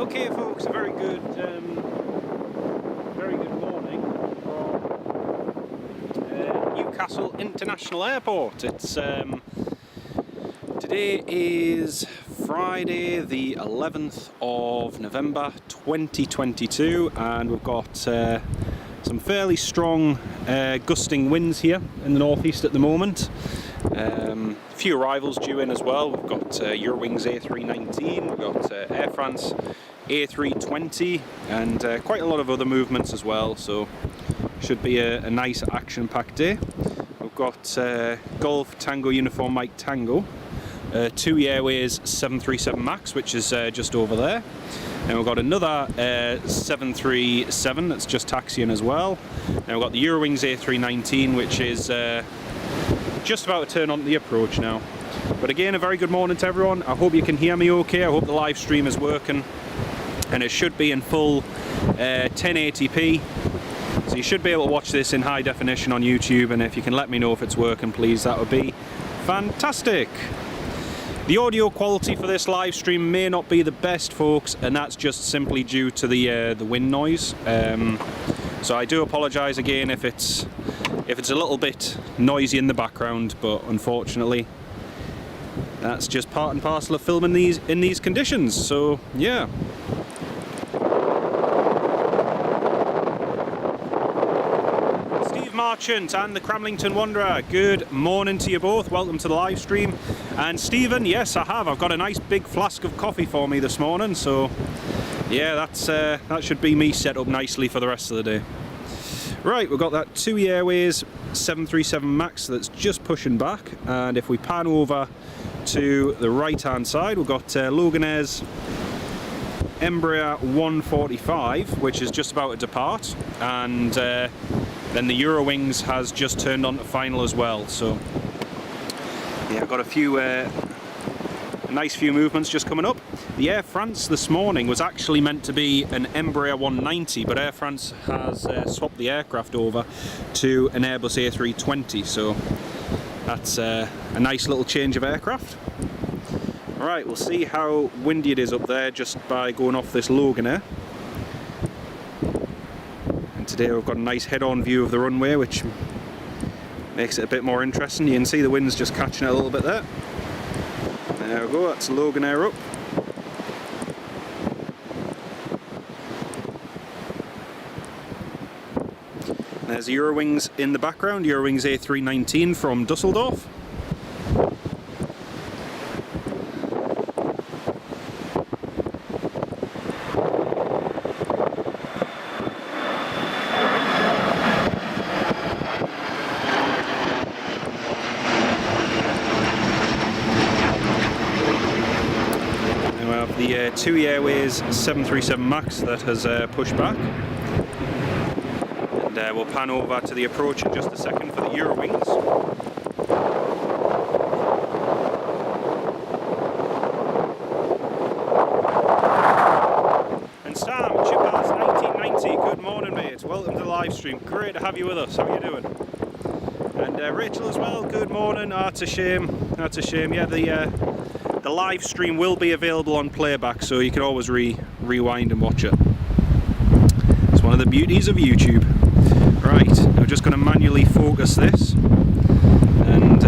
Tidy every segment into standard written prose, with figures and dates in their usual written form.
Okay, folks, a very good morning from Newcastle International Airport. It's today is Friday, the 11th of November, 2022, and we've got some fairly strong gusting winds here in the northeast at the moment. A few arrivals due in as well. We've got Eurowings A319, we've got Air France A320, and quite a lot of other movements as well, so should be a nice action-packed day. We've got Golf Tango Uniform Mike Tango, TUI Airways 737 MAX, which is just over there. And we've got another 737 that's just taxiing as well. And we've got the Eurowings A319, which is just about to turn on the approach now. But again, a very good morning to everyone. I hope you can hear me okay. I hope the live stream is working, and it should be in full 1080p. So you should be able to watch this in high definition on YouTube, and if you can let me know if it's working, please, that would be fantastic. The audio quality for this live stream may not be the best, folks, and that's just simply due to the wind noise. So I do apologise again if it's a little bit noisy in the background, but unfortunately that's just part and parcel of filming these in these conditions. So yeah. Marchant and the Cramlington Wanderer, good morning to you both. Welcome to the live stream. And Stephen, yes, I have. I've got a nice big flask of coffee for me this morning, so yeah, that should be me set up nicely for the rest of the day. Right, we've got that TUI Airways 737 MAX that's just pushing back, and if we pan over to the right hand side, we've got Loganair's Embraer 145, which is just about to depart, and then the Eurowings has just turned on to final as well. So yeah, I've got a nice few movements just coming up. The Air France this morning was actually meant to be an Embraer 190, but Air France has swapped the aircraft over to an Airbus A320, so that's a nice little change of aircraft. Alright, we'll see how windy it is up there just by going off this Loganair. Today we've got a nice head-on view of the runway, which makes it a bit more interesting. You can see the wind's just catching it a little bit there. There we go, that's Loganair up. There's the Eurowings in the background, Eurowings A319 from Dusseldorf. The TUI Airways 737 MAX that has pushed back, and we'll pan over to the approach in just a second for the Eurowings. And Sam, Chipaz 1990, good morning mate, welcome to the live stream, great to have you with us, how are you doing? And Rachel as well, good morning. That's a shame, yeah, the live stream will be available on playback, so you can always rewind and watch it. It's one of the beauties of YouTube. Right, I'm just going to manually focus this, and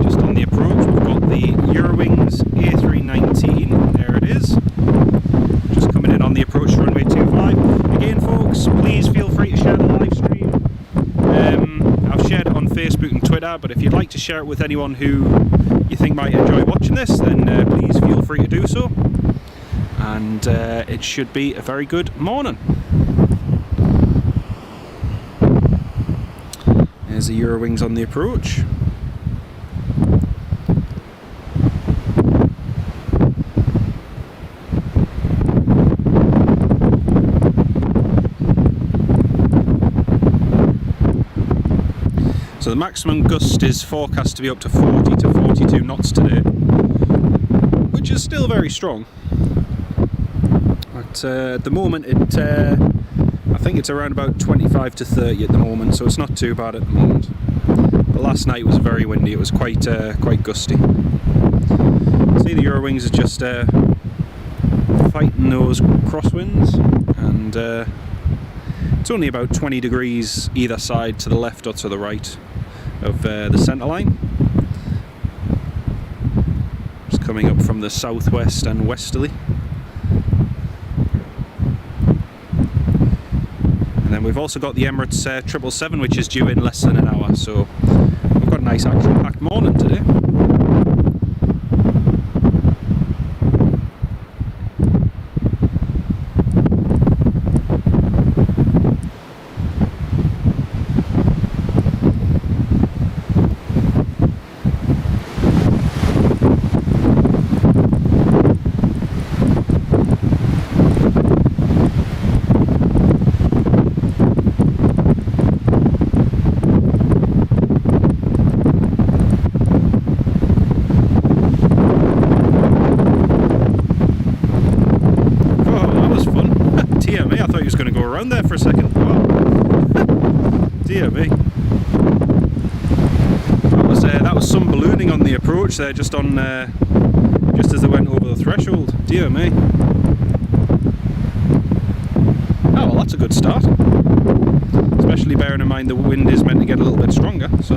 just on the approach we've got the Eurowings A319, there it is, just coming in on the approach to runway 25. Again folks, please feel free to share the live stream. I've shared it on Facebook and Twitter, but if you'd like to share it with anyone who you think might enjoy watching this, then please feel free to do so. And it should be a very good morning. There's the Eurowings on the approach. So the maximum gust is forecast to be up to 40 to 42 knots today, which is still very strong. But at the moment, I think it's around about 25 to 30 at the moment, so it's not too bad at the moment. But last night was very windy, it was quite gusty. So Eurowings is just fighting those crosswinds, and it's only about 20 degrees either side, to the left or to the right of the centre line. Just coming up from the southwest and westerly. And then we've also got the Emirates 777, which is due in less than an hour, so we've got a nice action-packed morning today. Around there for a second. Wow. Dear me. That was some ballooning on the approach there, just as they went over the threshold. Dear me. Oh well, that's a good start. Especially bearing in mind the wind is meant to get a little bit stronger. So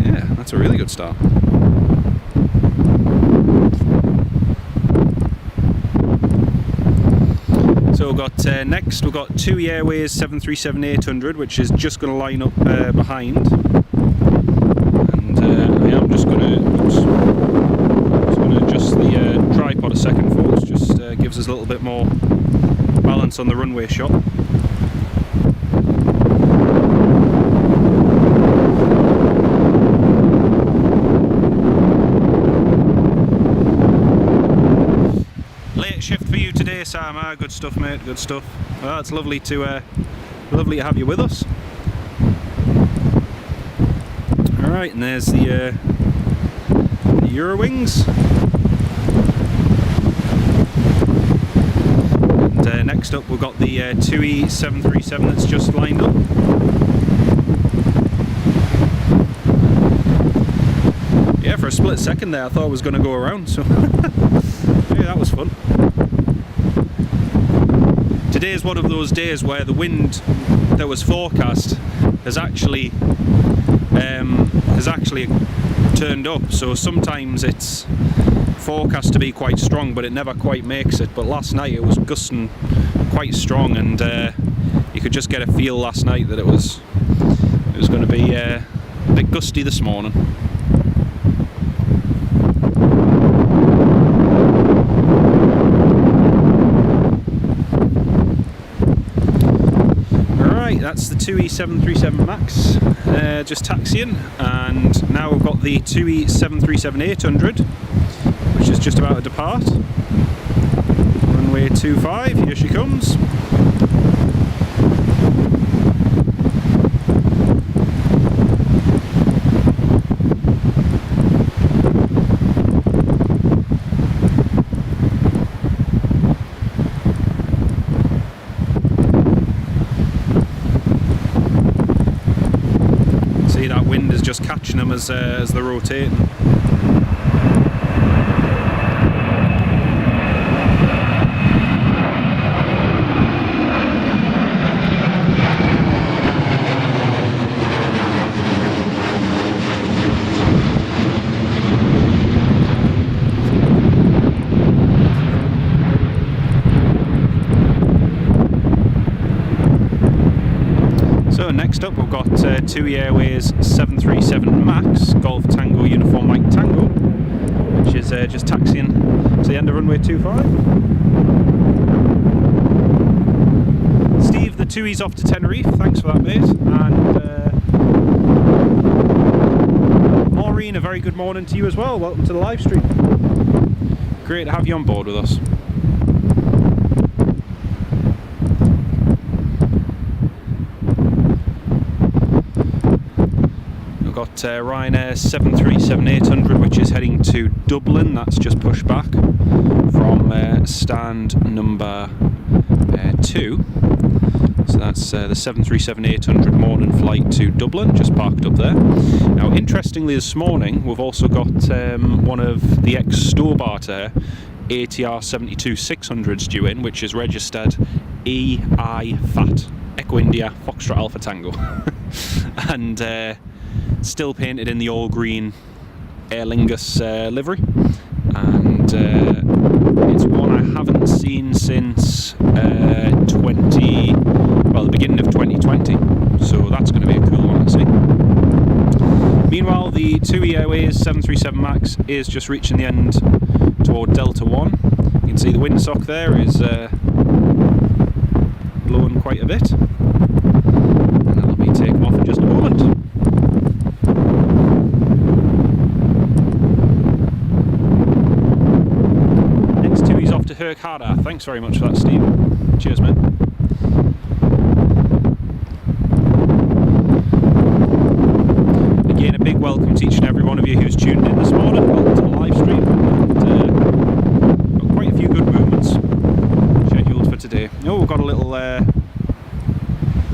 yeah, that's a really good start. So we've got next, we've got TUI Airways 737-800, which is just going to line up behind. And yeah, I'm just going to adjust the tripod a second, folks. Just gives us a little bit more balance on the runway shot. Shift for you today, Sam. Good stuff, mate. Good stuff. Well, it's lovely to have you with us. All right, and there's the Eurowings. And next up, we've got the TUI 737 that's just lined up. Yeah, for a split second there, I thought I was going to go around. So yeah, that was fun. Today is one of those days where the wind that was forecast has actually turned up. So sometimes it's forecast to be quite strong, but it never quite makes it. But last night it was gusting quite strong, and you could just get a feel last night that it was going to be a bit gusty this morning. That's the TUI 737 MAX just taxiing, and now we've got the TUI 737-800, which is just about to depart. Runway 25, here she comes. That wind is just catching them as they're rotating. So next up we've got TUI Airways 737 MAX Golf Tango Uniform Mike Tango, which is just taxiing to the end of runway 25. Steve, the TUI's off to Tenerife, thanks for that, mate. And Maureen, a very good morning to you as well. Welcome to the live stream. Great to have you on board with us. got Ryanair 737-800, which is heading to Dublin. That's just pushed back from stand number 2. So that's the 737-800 morning flight to Dublin, just parked up there. Now, interestingly, this morning we've also got one of the ex-Stobart Air ATR 72-600s due in, which is registered EI-FAT, Echo India Foxtrot Alpha Tango, and still painted in the all green Aer Lingus livery, and it's one I haven't seen since the beginning of 2020, so that's going to be a cool one to see. Meanwhile, the TUI Airways 737 MAX is just reaching the end toward Delta 1. You can see the windsock there is blowing quite a bit, and that'll be taken off in just a moment. Next TUI's off to Hurghada. Thanks very much for that, Steve. Cheers, mate. Again, a big welcome to each and every one of you who's tuned in this morning. Welcome to the live stream. And, got quite a few good movements scheduled for today. Oh, we've got a little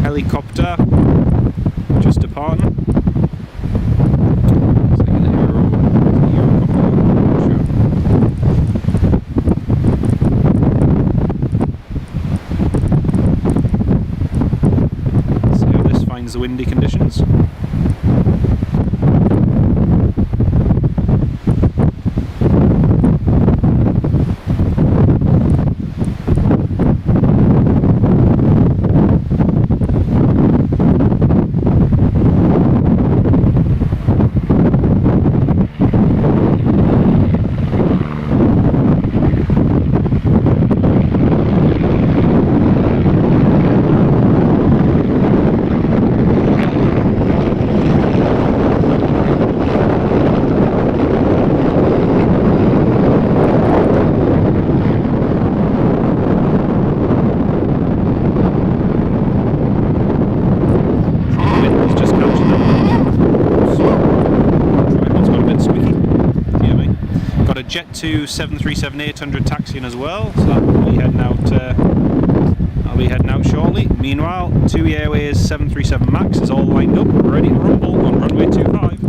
helicopter just departing. See how this finds the windy conditions. Jet 2 737-800 taxiing as well, so that'll be heading out. I'll be heading out shortly. Meanwhile, TUI Airways 737 MAX is all lined up, ready to rumble on runway 25.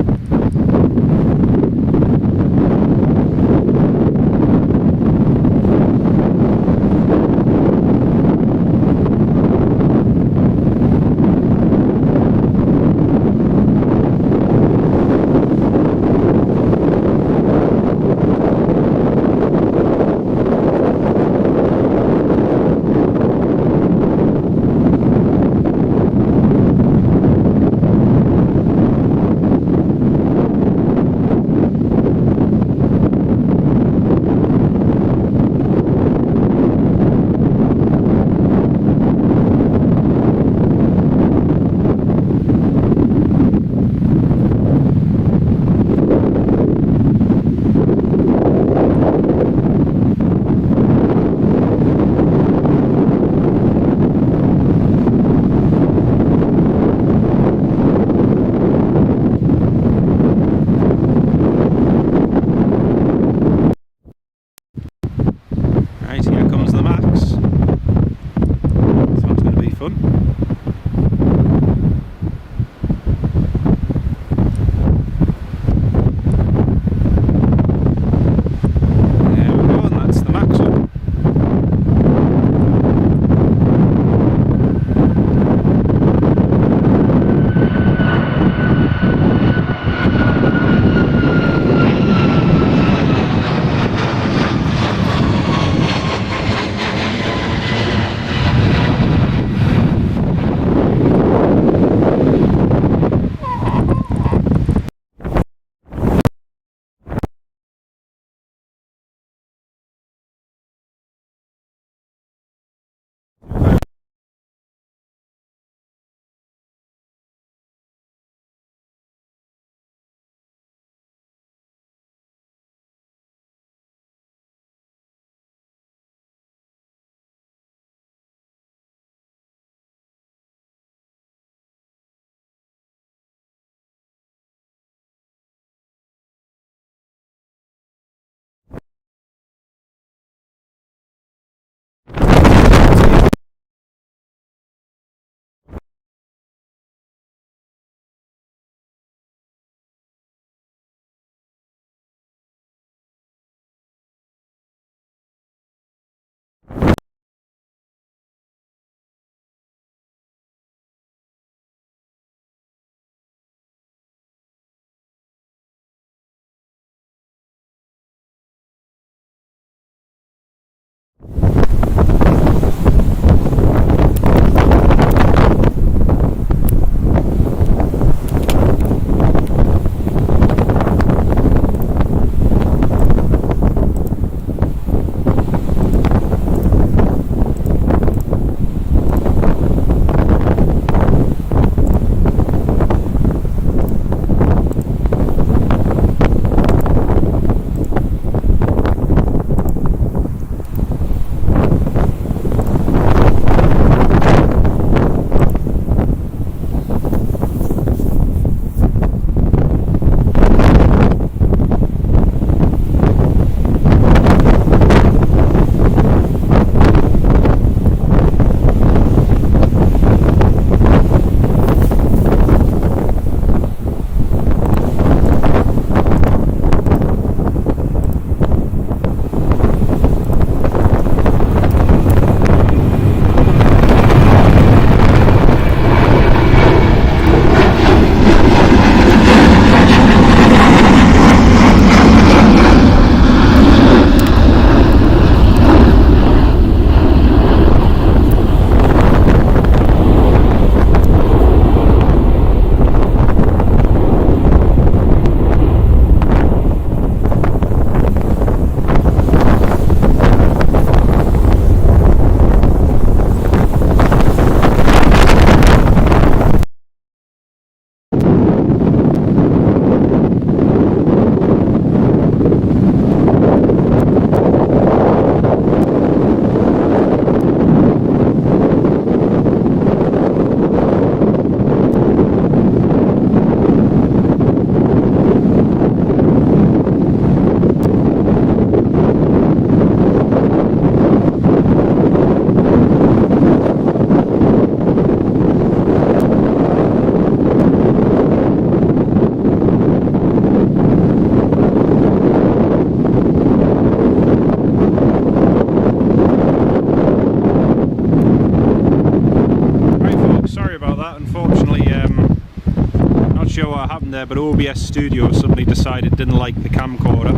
there, but OBS Studio suddenly decided it didn't like the camcorder,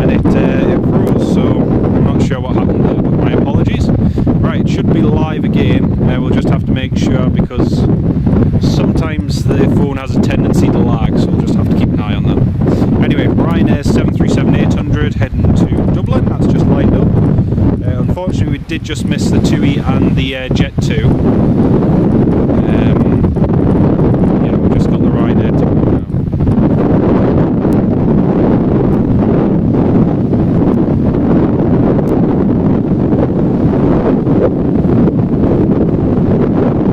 and it froze, so I'm not sure what happened there, but my apologies. Right, it should be live again. We'll just have to make sure, because sometimes the phone has a tendency to lag, so we'll just have to keep an eye on that. Anyway, Ryanair 737-800 heading to Dublin, that's just lined up. Unfortunately, we did just miss the TUI and the Jet 2. Yeah, we've just got the Ryanair to go now.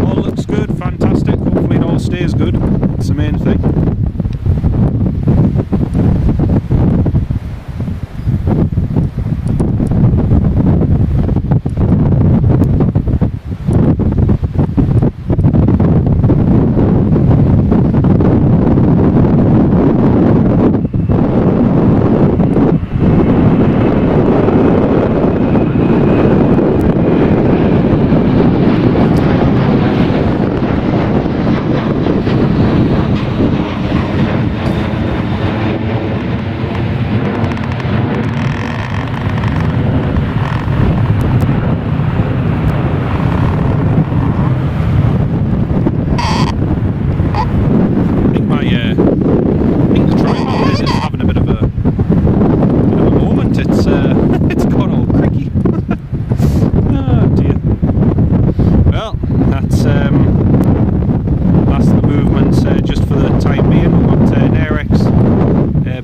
All looks good, fantastic. Hopefully it all stays good. That's the main thing.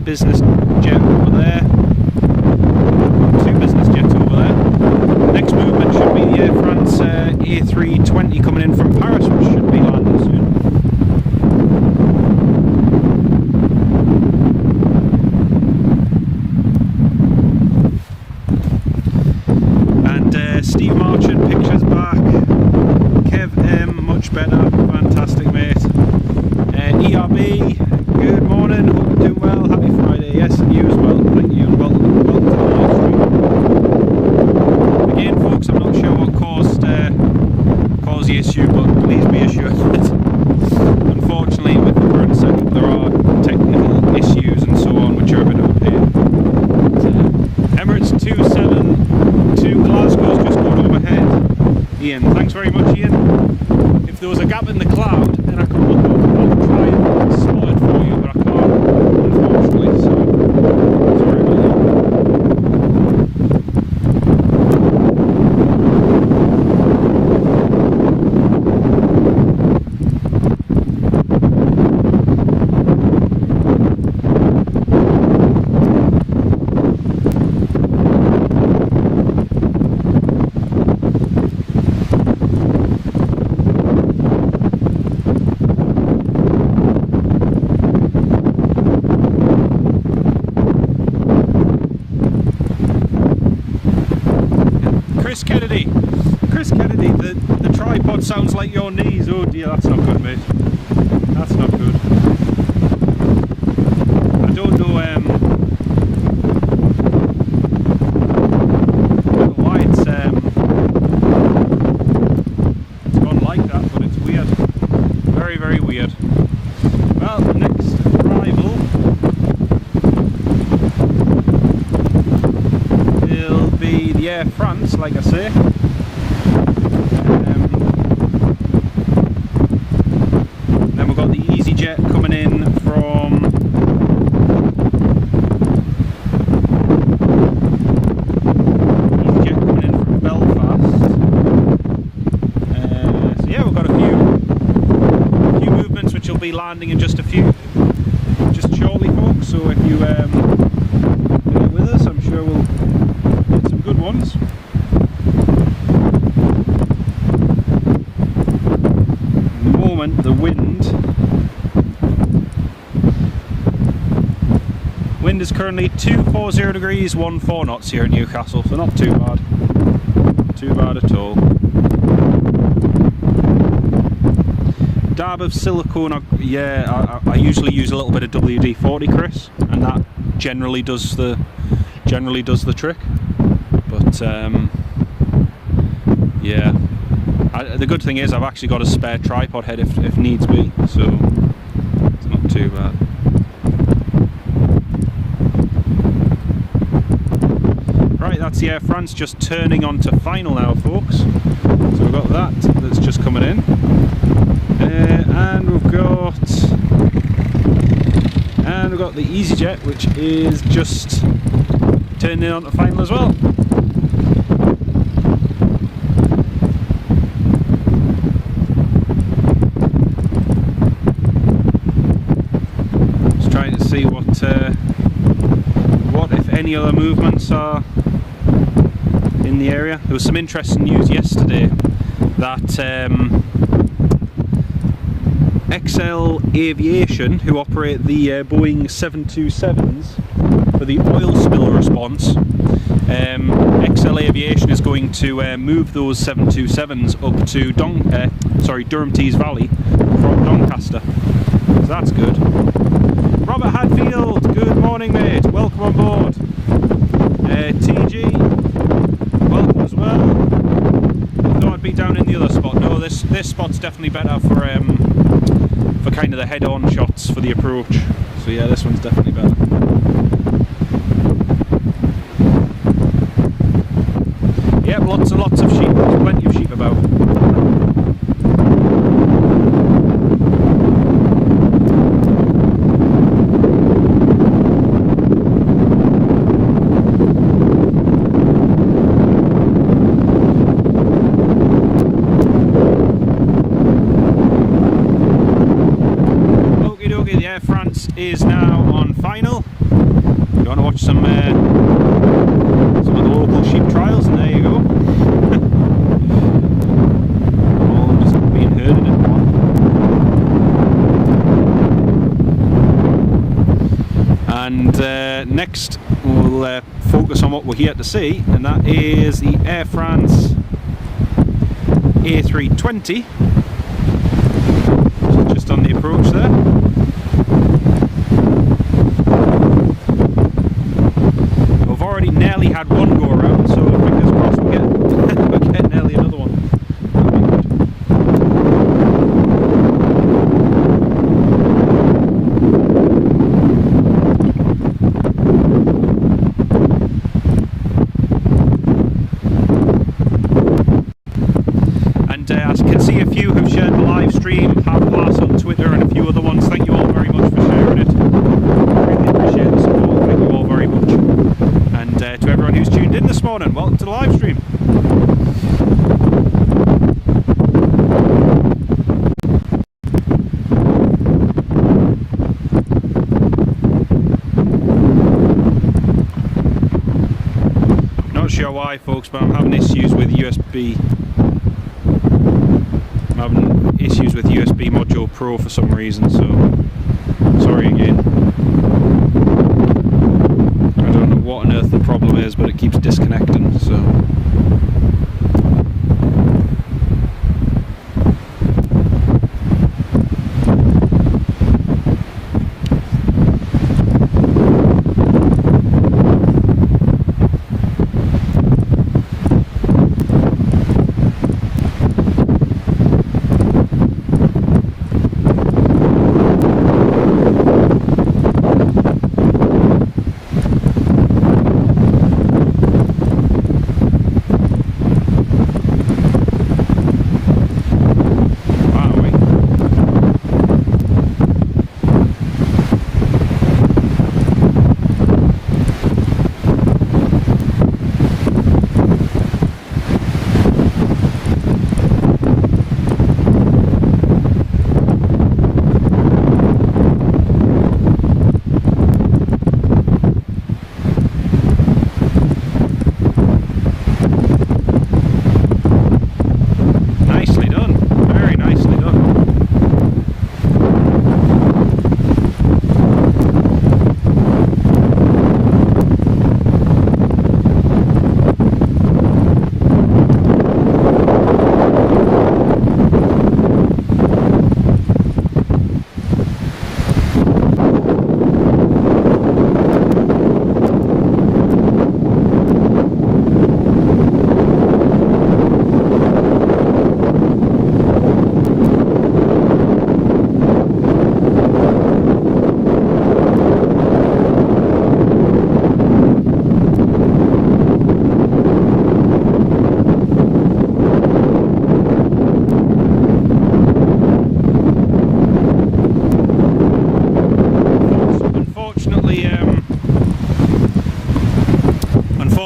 Business jet over there, 2 business jets over there. Next movement should be the Air France A320 coming in from Paris, which should be landing soon. And Steve Marchant, pictures back. Kev M, much better, fantastic mate. ERB, good morning, hope you're doing well, happy Friday, yes, and you as well, thank you, and welcome to the live stream. Again folks, I'm not sure what caused the issue, but please be assured that unfortunately with the current setup there are technical issues and so on which are a bit of a pain. Emirates 272 Glasgow's just gone overhead. Ian, thanks very much Ian. If there was a gap in the cloud then I could look up. I'll try and spot it for you, but I can't, unfortunately, so sorry about that. Chris Kennedy, the tripod sounds like your knees. Oh dear, that's not good, mate. That's not good. I don't know why it's gone like that, but it's weird. Very, very weird. Well, next arrival will be the Air France, like I say. Then we've got the EasyJet coming in from Belfast. So yeah, we've got a few movements which will be landing in just shortly, folks. So if you bear with us, I'm sure we'll get some good ones. The wind is currently 240 degrees 14 knots here at Newcastle, so not too bad, at all. Dab of silicone, yeah, I usually use a little bit of WD-40, Chris, and that generally does the trick. But yeah. The good thing is I've actually got a spare tripod head if needs be, so it's not too bad. that's the Air France just turning onto final now, folks. So we've got that's just coming in. And we've got the EasyJet, which is just turning onto final as well. Just trying to see what if any other movements are in the area. There was some interesting news yesterday that XL Aviation, who operate the Boeing 727s for the oil spill response, XL Aviation is going to move those 727s up to Durham Tees Valley from Doncaster. So that's good. Robert Hadfield, good morning mate, welcome on board. TG, welcome as well. I thought I'd be down in the other spot. No, this spot's definitely better for kind of the head-on shots for the approach. So yeah, this one's definitely better. Yep, lots and lots of sheep. There's plenty of sheep about. The Air France is now on final. You want to watch some of the local sheep trials, and there you go. All just being herded in one. And next we'll focus on what we're here to see, and that is the Air France A320. Just on the approach there. Nearly had one go around, so fingers crossed we'll get nearly another one. And I can see a few have shared the live stream, have class on Twitter and a few other ones. Thank you all very much for sharing it. Really appreciate the support, thank you all very much. And to everyone who's tuned in this morning, welcome to the live stream. Not sure why, folks, but I'm having issues with USB. I'm having issues with USB Module Pro for some reason, so sorry again. I don't know what on earth the problem is, but it keeps disconnecting, so.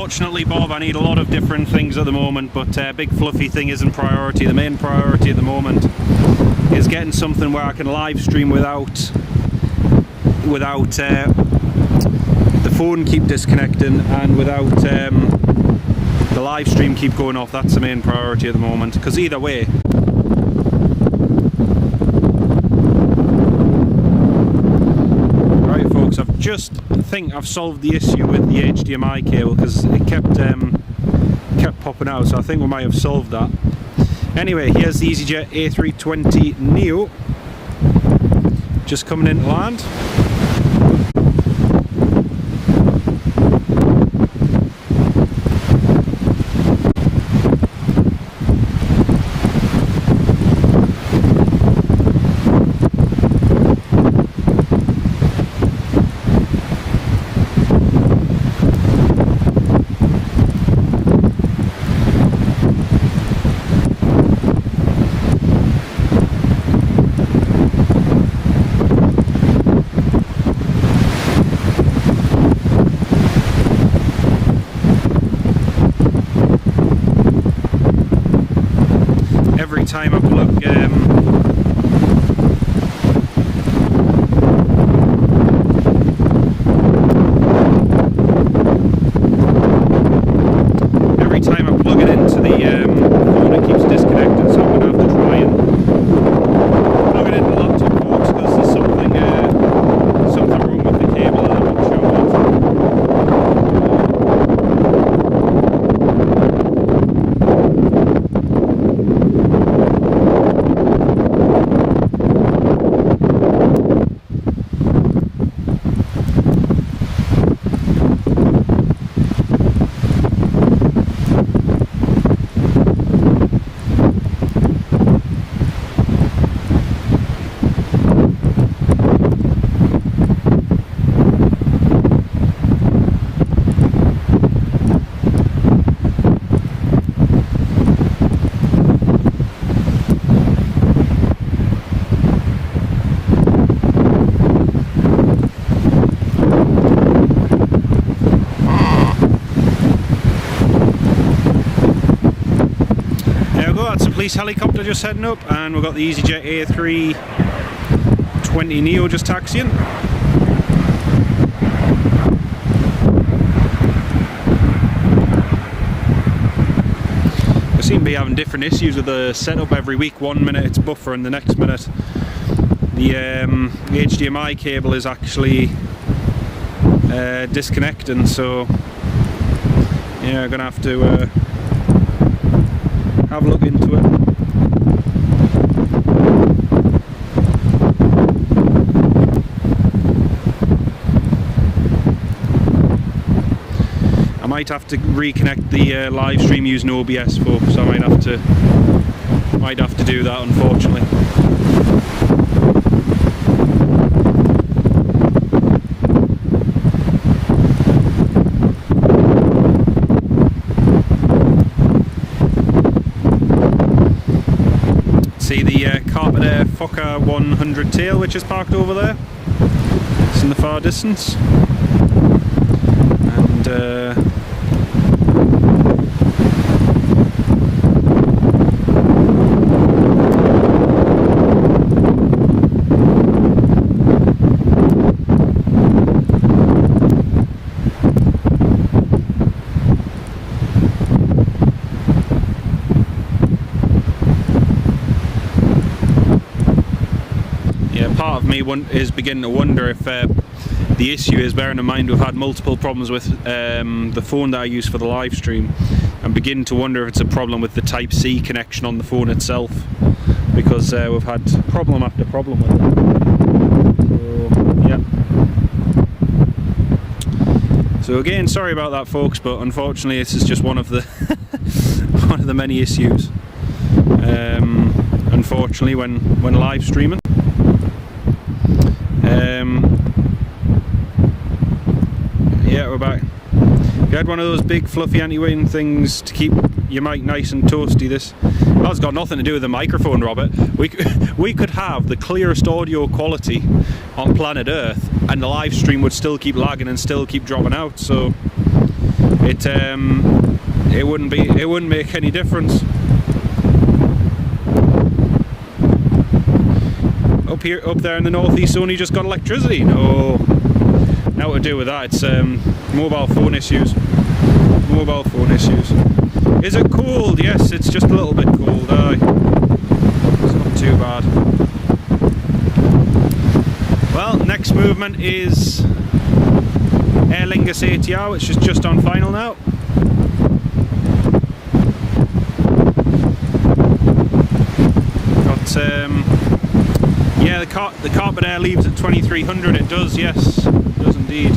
Unfortunately, Bob, I need a lot of different things at the moment, but big fluffy thing isn't priority. The main priority at the moment is getting something where I can live stream without the phone keep disconnecting and without the live stream keep going off. That's the main priority at the moment, because either way, right folks, I think I've solved the issue with the HDMI cable, because it kept popping out, so I think we might have solved that. Anyway, here's the EasyJet A320 Neo just coming into land. Every time I plug it into the phone, it keeps disconnecting, so I'm going to have to try and plug it into the laptop, folks, because there's something wrong with the cable that I'm not sure police helicopter just heading up, and we've got the EasyJet A320 Neo just taxiing. We seem to be having different issues with the setup every week. One minute it's buffering, the next minute the HDMI cable is actually disconnecting, so yeah, I'm gonna have to have a look into it. I might have to reconnect the live stream using OBS, folks. I might have to do that, unfortunately. See the Carpet Air Fokker 100 tail which is parked over there. It's in the far distance. And part of me is beginning to wonder if the issue is, bearing in mind we've had multiple problems with the phone that I use for the live stream. I'm beginning to wonder if it's a problem with the Type-C connection on the phone itself, because we've had problem after problem with it. So, yeah. So again, sorry about that, folks, but unfortunately this is just one of the one of the many issues. Unfortunately, when live streaming. Yeah, we're back. If you had one of those big fluffy anti-wind things to keep your mic nice and toasty, that's got nothing to do with the microphone, Robert. We could have the clearest audio quality on planet Earth and the live stream would still keep lagging and still keep dropping out. So it wouldn't make any difference. Up there in the northeast zone, you just got electricity. No, now to do with that, it's mobile phone issues. Mobile phone issues. Is it cold? Yes, it's just a little bit cold. Aye, it's not too bad. Well, next movement is Aer Lingus ATR, which is just on final now. Yeah, the Carpet Air leaves at 2300. It does, yes, it does indeed.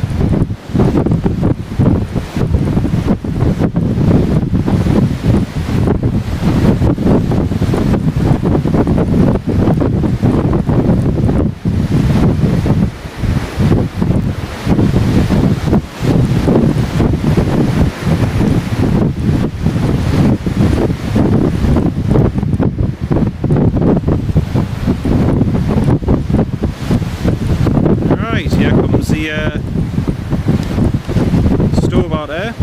Stove out there.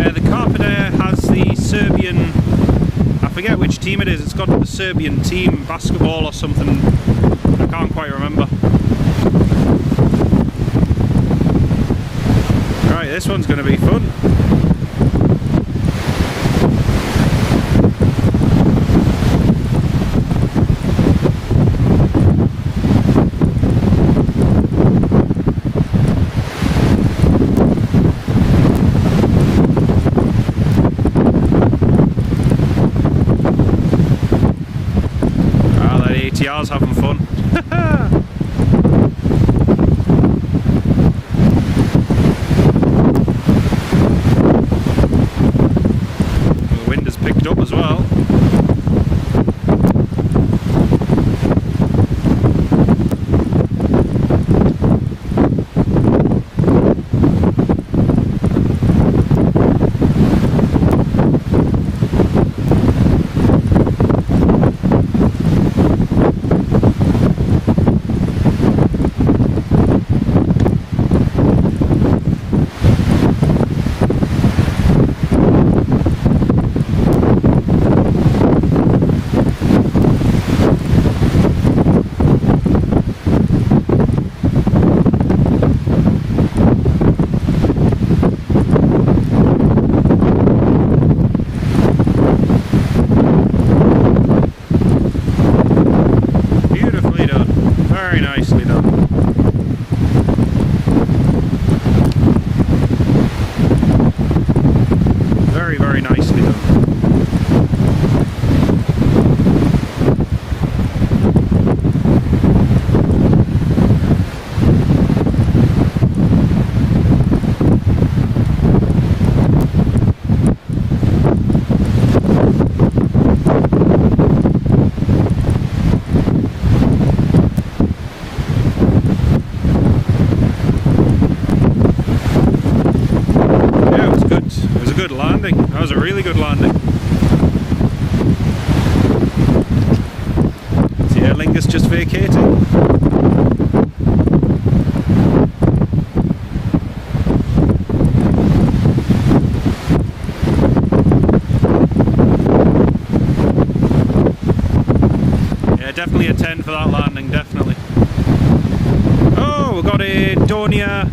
The Carpet Air has the Serbian, I forget which team it is, it's got the Serbian team, basketball or something, I can't quite remember. Right, this one's going to be fun. ATR's having fun. The wind has picked up as well. Very nicely done. Very, very nicely done. Good landing. That was a really good landing. See Aer Lingus just vacating. Yeah, definitely a 10 for that landing, definitely. Oh, we've got a Dornier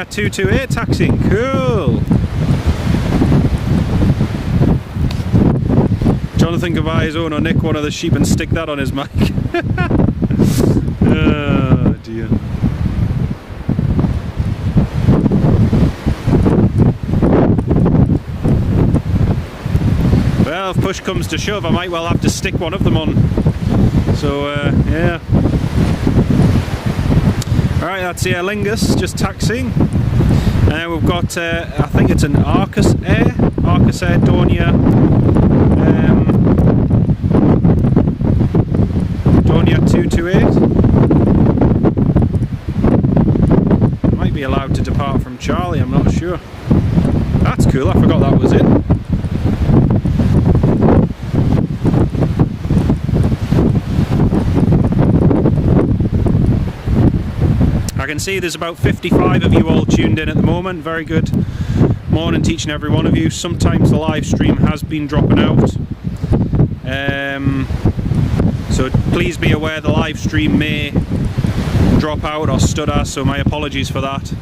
228 taxiing, cool! Jonathan can buy his own or nick one of the sheep and stick that on his mic. Oh dear. Well, if push comes to shove, I might well have to stick one of them on. So, yeah. Alright, that's the Aer Lingus, just taxiing. We've got, I think it's an Arcus Air Dornier Donia 228. Might be allowed to depart from Charlie, I'm not sure. That's cool, I forgot that was in. I can see there's about 55 of you all tuned in at the moment. Very good morning to each and every one of you. Sometimes the live stream has been dropping out, so please be aware the live stream may drop out or stutter, so my apologies for that,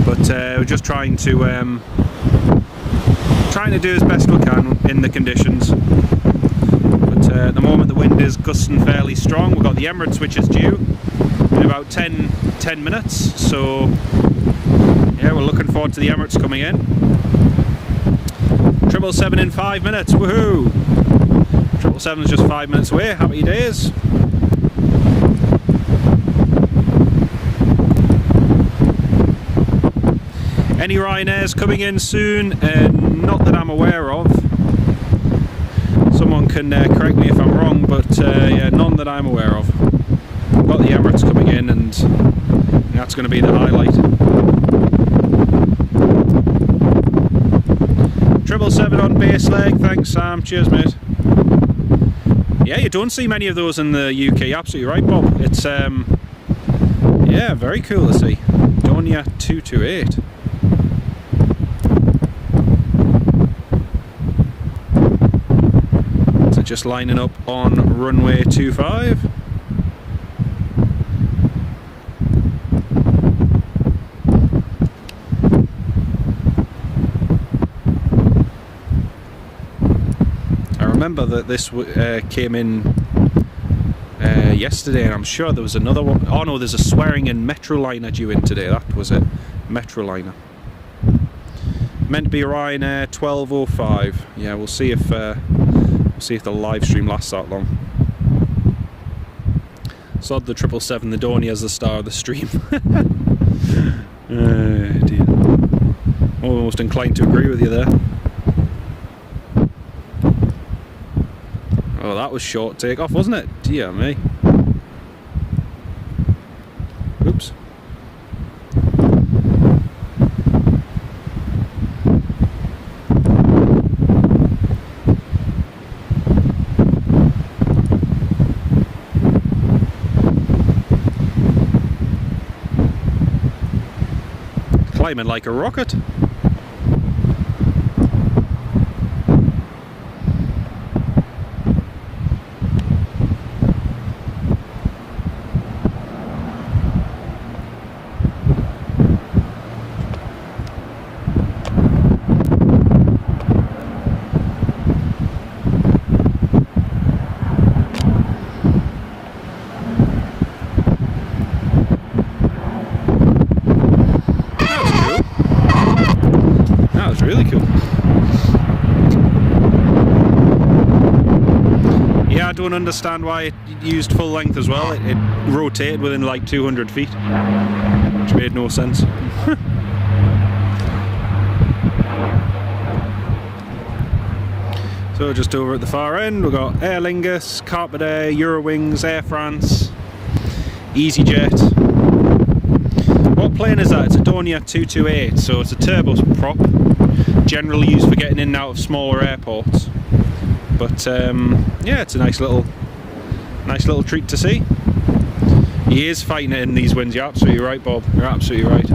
but we're just trying to do as best we can in the conditions. But at the moment the wind is gusting fairly strong. We've got the Emirates, which is due in about 10 minutes, so yeah, we're looking forward to the Emirates coming in. 777 in 5 minutes, woohoo! 777 is just 5 minutes away, happy days. Any Ryanairs coming in soon? Not that I'm aware of. Someone can correct me if I'm wrong, but yeah, none that I'm aware of. We've got the Emirates coming in, and that's going to be the highlight. 777 on base leg, thanks Sam, cheers mate. Yeah, you don't see many of those in the UK, absolutely right Bob. It's yeah, very cool to see. Donia 228. So just lining up on runway 25. Remember that this came in yesterday, and I'm sure there was another one. Oh no, there's a Swearingen Metroliner due in today. That was it, Metroliner. Meant to be Ryanair 12:05. Yeah, we'll see if the live stream lasts that long. Sod the 777, the Donia as the star of the stream. Dear. Almost inclined to agree with you there. Oh, that was short takeoff, wasn't it? Dear me. Oops. Climbing like a rocket. Really cool. Yeah, I don't understand why it used full length as well. It rotated within like 200 feet, which made no sense. So just over at the far end we've got Aer Lingus, Carpet Air, Eurowings, Air France, EasyJet. What plane is that? It's a Donia 228, so it's a turboprop, generally used for getting in and out of smaller airports. But yeah, it's a nice little treat to see. He is fighting it in these winds. You're absolutely right, Bob. You're absolutely right.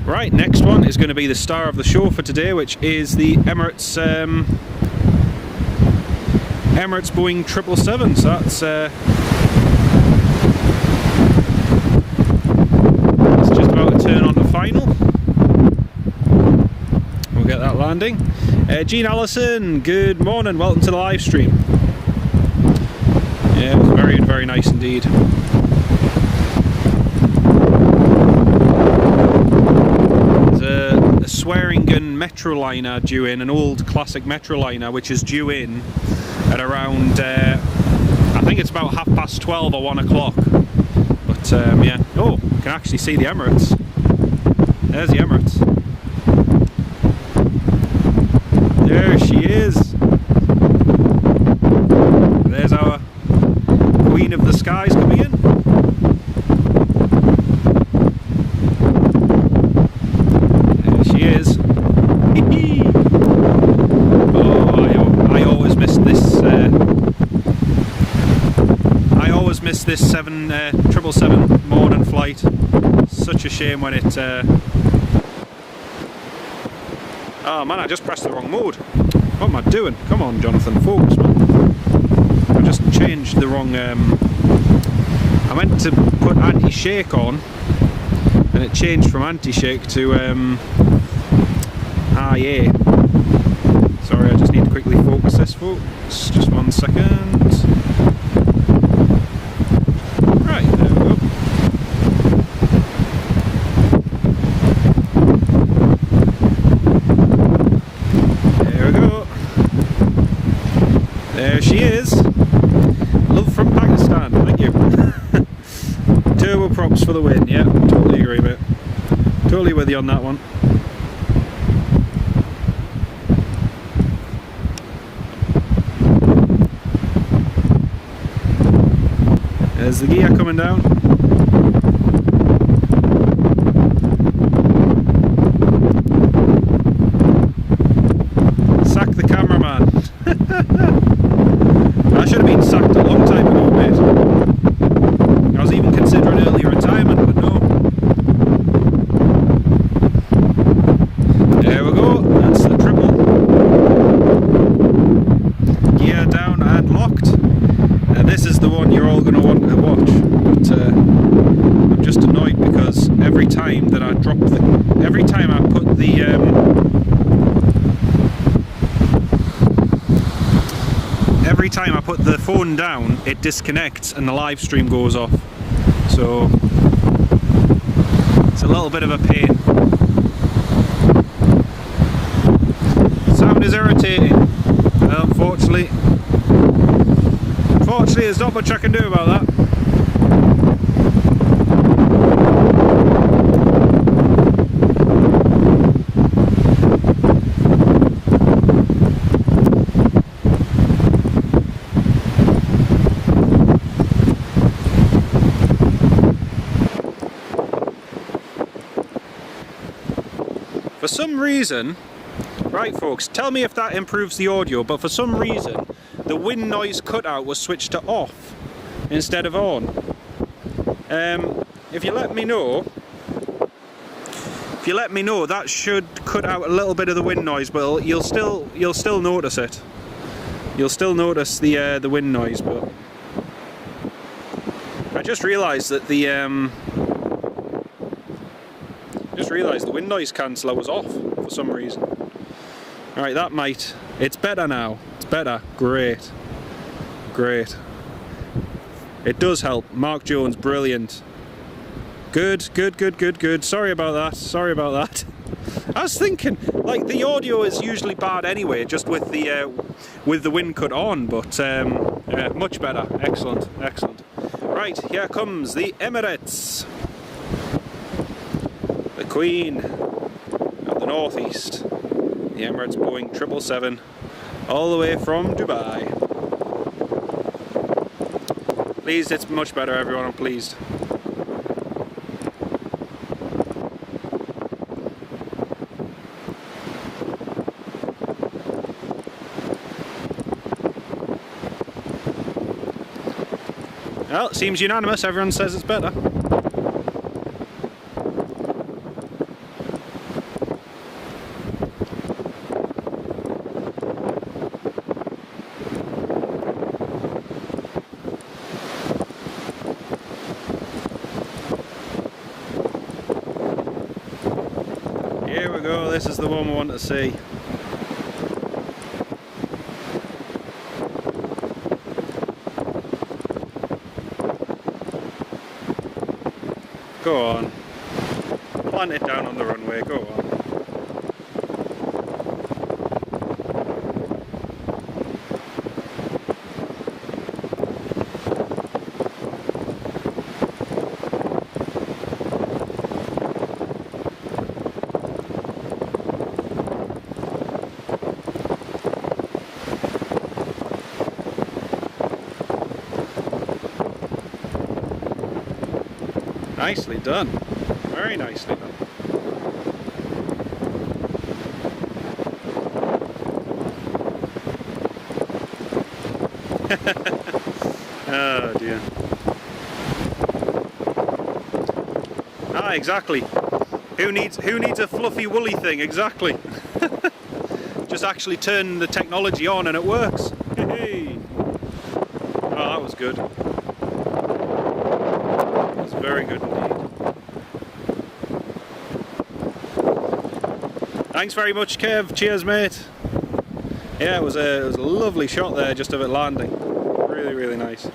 Right, next one is going to be the star of the show for today, which is the Emirates Emirates Boeing 777. So that's it's just about to turn on the final. We'll get that landing. Gene Allison, good morning, welcome to the live stream. Yeah, it was very, very nice indeed. There's a Swearingen Metroliner due in, an old classic Metroliner, which is due in at around, I think it's about 12:30 or 1 o'clock. But yeah, oh, you can actually see the Emirates. There's the Emirates. There she is. sign of the skies coming in. There she is. Oh, I always miss this. I always miss this 777 morning flight. Such a shame when it. Oh man, I just pressed the wrong mode. What am I doing? Come on, Jonathan, focus, man. I just changed the wrong. I meant to put anti-shake on, and it changed from anti-shake to IA. Sorry, I just need to quickly focus this, folks. Just 1 second. Right, there we go. There we go. There she is. Love from Pakistan. Thank you. Turboprops for the win. Yeah, totally agree, mate. Totally with you on that one. There's the gear coming down. Sack the cameraman. I should have been sacked a long time ago, mate. I was even considering early retirement, but no. There we go, that's the triple. Gear down and locked. And this is the one you're all going to want to watch. But I'm just annoyed because every time that I drop the... Every time I put the... Every time I put the phone down, it disconnects and the live stream goes off. So it's a little bit of a pain. Sound is irritating. Well, unfortunately, there's not much I can do about that. For some reason, right folks, tell me if that improves the audio, but for some reason the wind noise cutout was switched to off instead of on. If you let me know, that should cut out a little bit of the wind noise, but you'll still notice it. You'll still notice the wind noise, but I just realised that the wind noise canceller was off for some reason. Alright, that might... It's better now. It's better. Great. Great. It does help. Mark Jones, brilliant. Good, good, good, good, good. Sorry about that. Sorry about that. I was thinking, like, the audio is usually bad anyway, just with the wind cut on, but much better. Excellent, excellent. Right, here comes the Emirates. The Queen of the Northeast. The Emirates Boeing 777, all the way from Dubai. Pleased it's much better, everyone, I'm pleased. Well, it seems unanimous, everyone says it's better. Here we go, this is the one we want to see. Go on. Plant it down on the runway, go on. Nicely done. Very nicely done. Oh dear. Ah, exactly. Who needs a fluffy woolly thing? Exactly. Just actually turn the technology on and it works. Hey. Oh, that was good. That was very good indeed. Thanks very much, Kev. Cheers, mate. Yeah, it was a lovely shot there just of it landing. Really, really nice.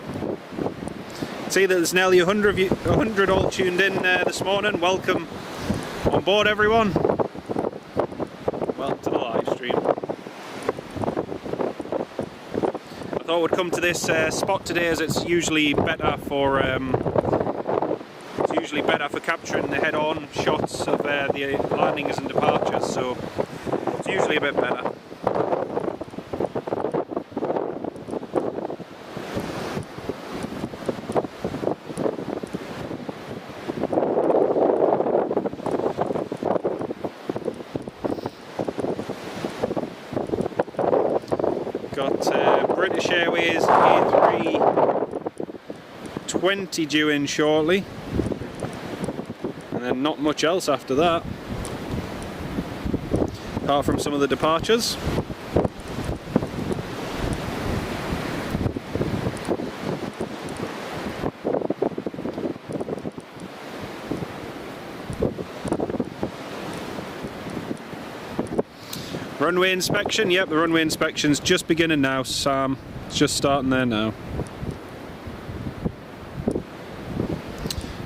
See that there's nearly 100 all tuned in this morning. Welcome on board, everyone. Welcome to the live stream. I thought we'd come to this spot today as it's usually better for capturing the head-on shots of the landings and departures. So it's usually a bit better. Got British Airways A320 due in shortly, and then not much else after that, apart from some of the departures. Runway inspection, yep, the runway inspection's just beginning now, Sam. It's just starting there now.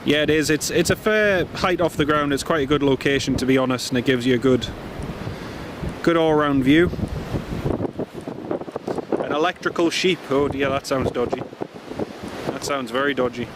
Yeah, it is. It's a fair height off the ground. It's quite a good location, to be honest, and it gives you a good all-round view. An electrical sheep. Oh dear, that sounds dodgy. That sounds very dodgy.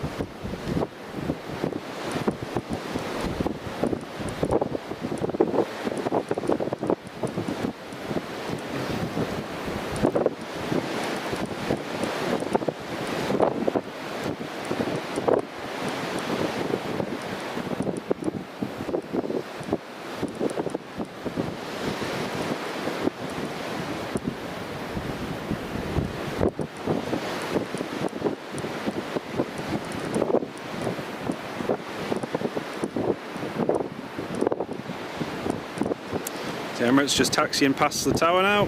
Emirates just taxiing past the tower now.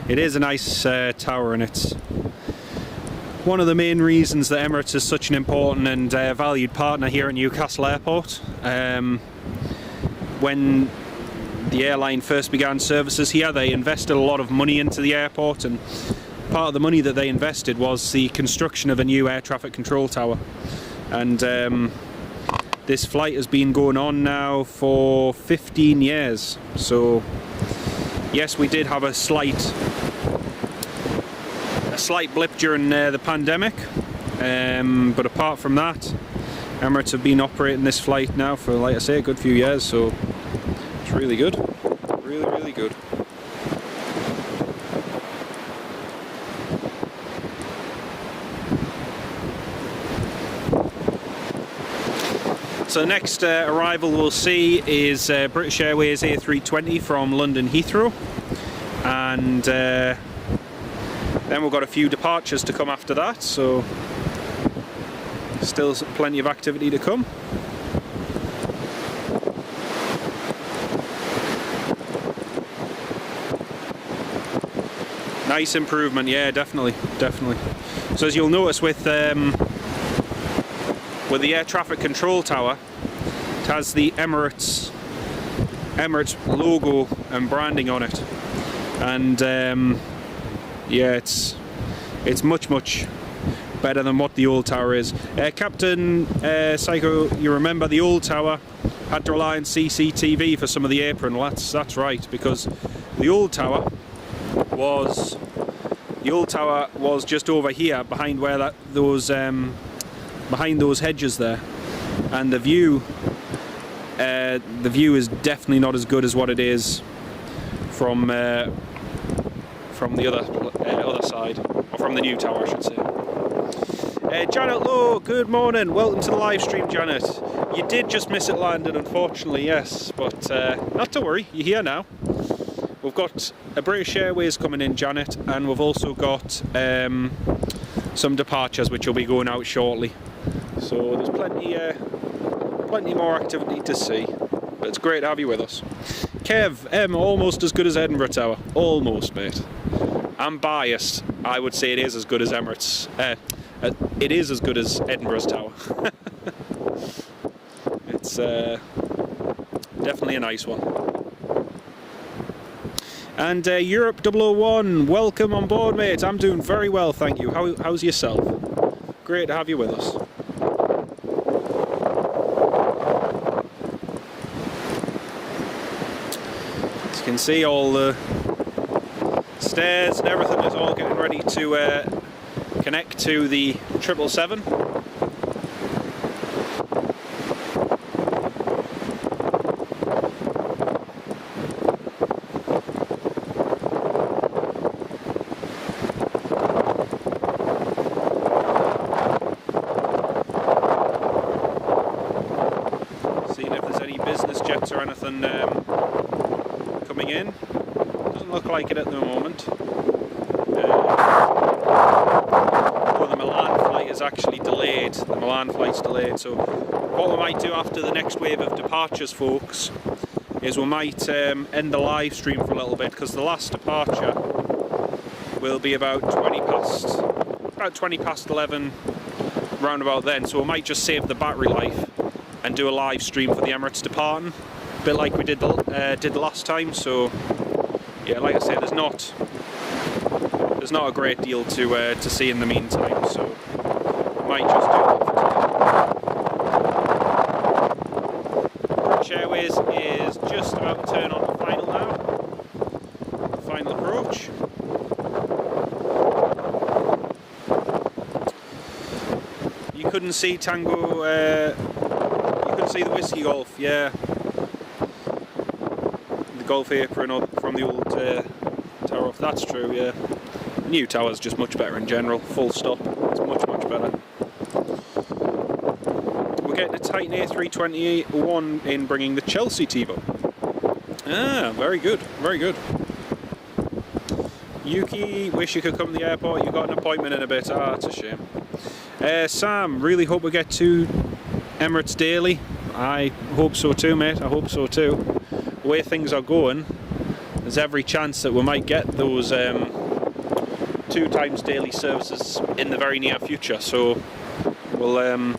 It is a nice tower, and it's one of the main reasons that Emirates is such an important and valued partner here at Newcastle Airport. When the airline first began services here, they invested a lot of money into the airport, and part of the money that they invested was the construction of a new air traffic control tower. And this flight has been going on now for 15 years. So yes, we did have a slight blip during the pandemic, but apart from that, Emirates have been operating this flight now for, like I say, a good few years. So it's really good, really, really good. So the next arrival we'll see is British Airways A320 from London Heathrow, and then we've got a few departures to come after that, so still plenty of activity to come. Nice improvement, yeah, definitely. So as you'll notice with the air traffic control tower, it has the Emirates logo and branding on it, and yeah, it's much better than what the old tower is. Captain Psycho, you remember the old tower had to rely on CCTV for some of the apron? Well, that's right, because the old tower was just over here behind where behind those hedges there, and the view the view is definitely not as good as what it is from the other side, or from the new tower, I should say. Janet Lowe, good morning. Welcome to the live stream, Janet. You did just miss it landing, unfortunately, yes, but not to worry, you're here now. We've got a British Airways coming in, Janet, and we've also got some departures which will be going out shortly. So there's plenty more activity to see, but it's great to have you with us. Kev, almost as good as Edinburgh Tower. Almost, mate. I'm biased. I would say it is as good as Emirates. It is as good as Edinburgh's Tower. It's definitely a nice one. And Europe 001, welcome on board, mate. I'm doing very well, thank you. How's yourself? Great to have you with us. As you can see, all the stairs and everything is all getting ready to connect to the 777. Seeing if there's any business jets or anything coming in. Doesn't look like it at the moment. The Milan flight is actually delayed. The Milan flight's delayed, so what we might do after the next wave of departures, folks, is we might end the live stream for a little bit, because the last departure will be about 20 past 11, round about then, so we might just save the battery life and do a live stream for the Emirates departing, a bit like we did the last time. So yeah, like I said, there's not a great deal to see in the meantime, so we might just do that for today. British Airways is just about to turn on the final now. Final approach. You couldn't see Tango, you couldn't see the Whiskey Golf, yeah. The Golf apron from the old tower off, that's true, yeah. The new tower's just much better in general, full stop. It's much better. We're getting a Titan A321 in, bringing the Chelsea team up. Ah, very good, very good. Yuki, wish you could come to the airport. You got an appointment in a bit. Ah, it's a shame. Sam, really hope we get to Emirates daily. I hope so too, mate. I hope so too. The way things are going, there's every chance that we might get those 2 times daily services in the very near future, so we'll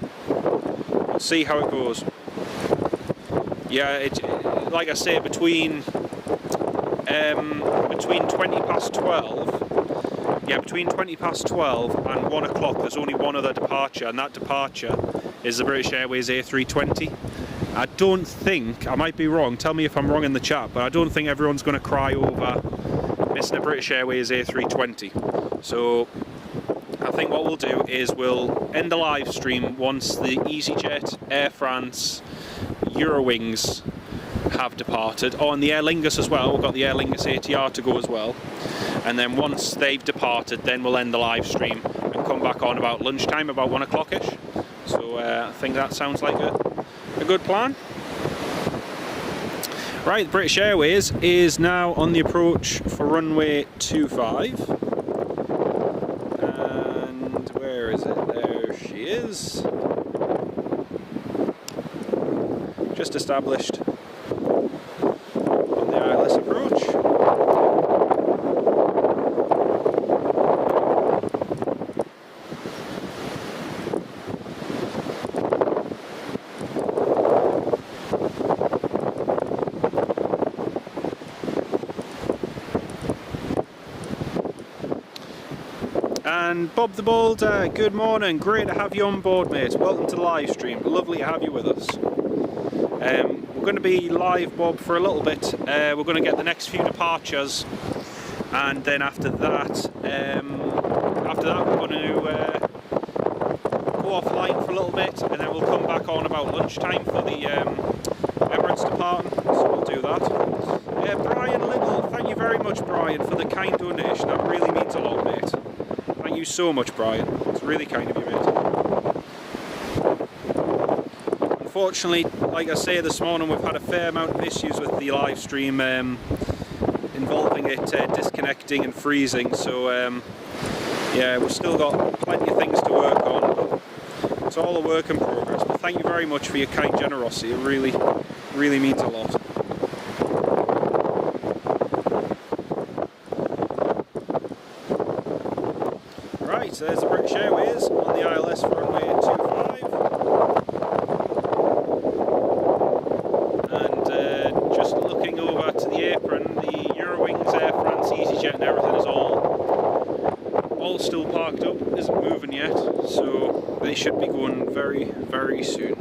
see how it goes. Yeah, like I say, between 20 past 12, yeah, between 20 past 12 and 1 o'clock, there's only one other departure, and that departure is the British Airways A320. I don't think, I might be wrong, tell me if I'm wrong in the chat, but I don't think everyone's going to cry over missing a British Airways A320. So I think what we'll do is we'll end the live stream once the EasyJet, Air France, Eurowings have departed. Oh, and the Aer Lingus as well. We've got the Aer Lingus ATR to go as well. And then once they've departed, then we'll end the live stream and come back on about lunchtime, about 1 o'clock-ish. So I think that sounds like a good plan. Right, British Airways is now on the approach for runway 25. And where is it? There she is. Just established on the ILS approach. And Bob the Boulder, good morning, great to have you on board, mate. Welcome to the live stream, lovely to have you with us. We're going to be live, Bob, for a little bit. We're going to get the next few departures, and then after that we're going to go offline for a little bit, and then we'll come back on about lunchtime for the starts departing, so we'll do that. Brian Little, thank you very much, Brian, for the kind donation. That really means a lot, mate. Thank you so much, Brian. It's really kind of you, mate. Unfortunately, like I say, this morning we've had a fair amount of issues with the live stream involving it disconnecting and freezing, so yeah, we've still got plenty of things to work on, but it's all a work in progress. But thank you very much for your kind generosity. It really, really means a lot. Right, so there's the British Airways on the ILS for runway 25. And just looking over to the apron, the Eurowings, Air France, EasyJet and everything is all still parked up, isn't moving yet, so they should be going very, very soon.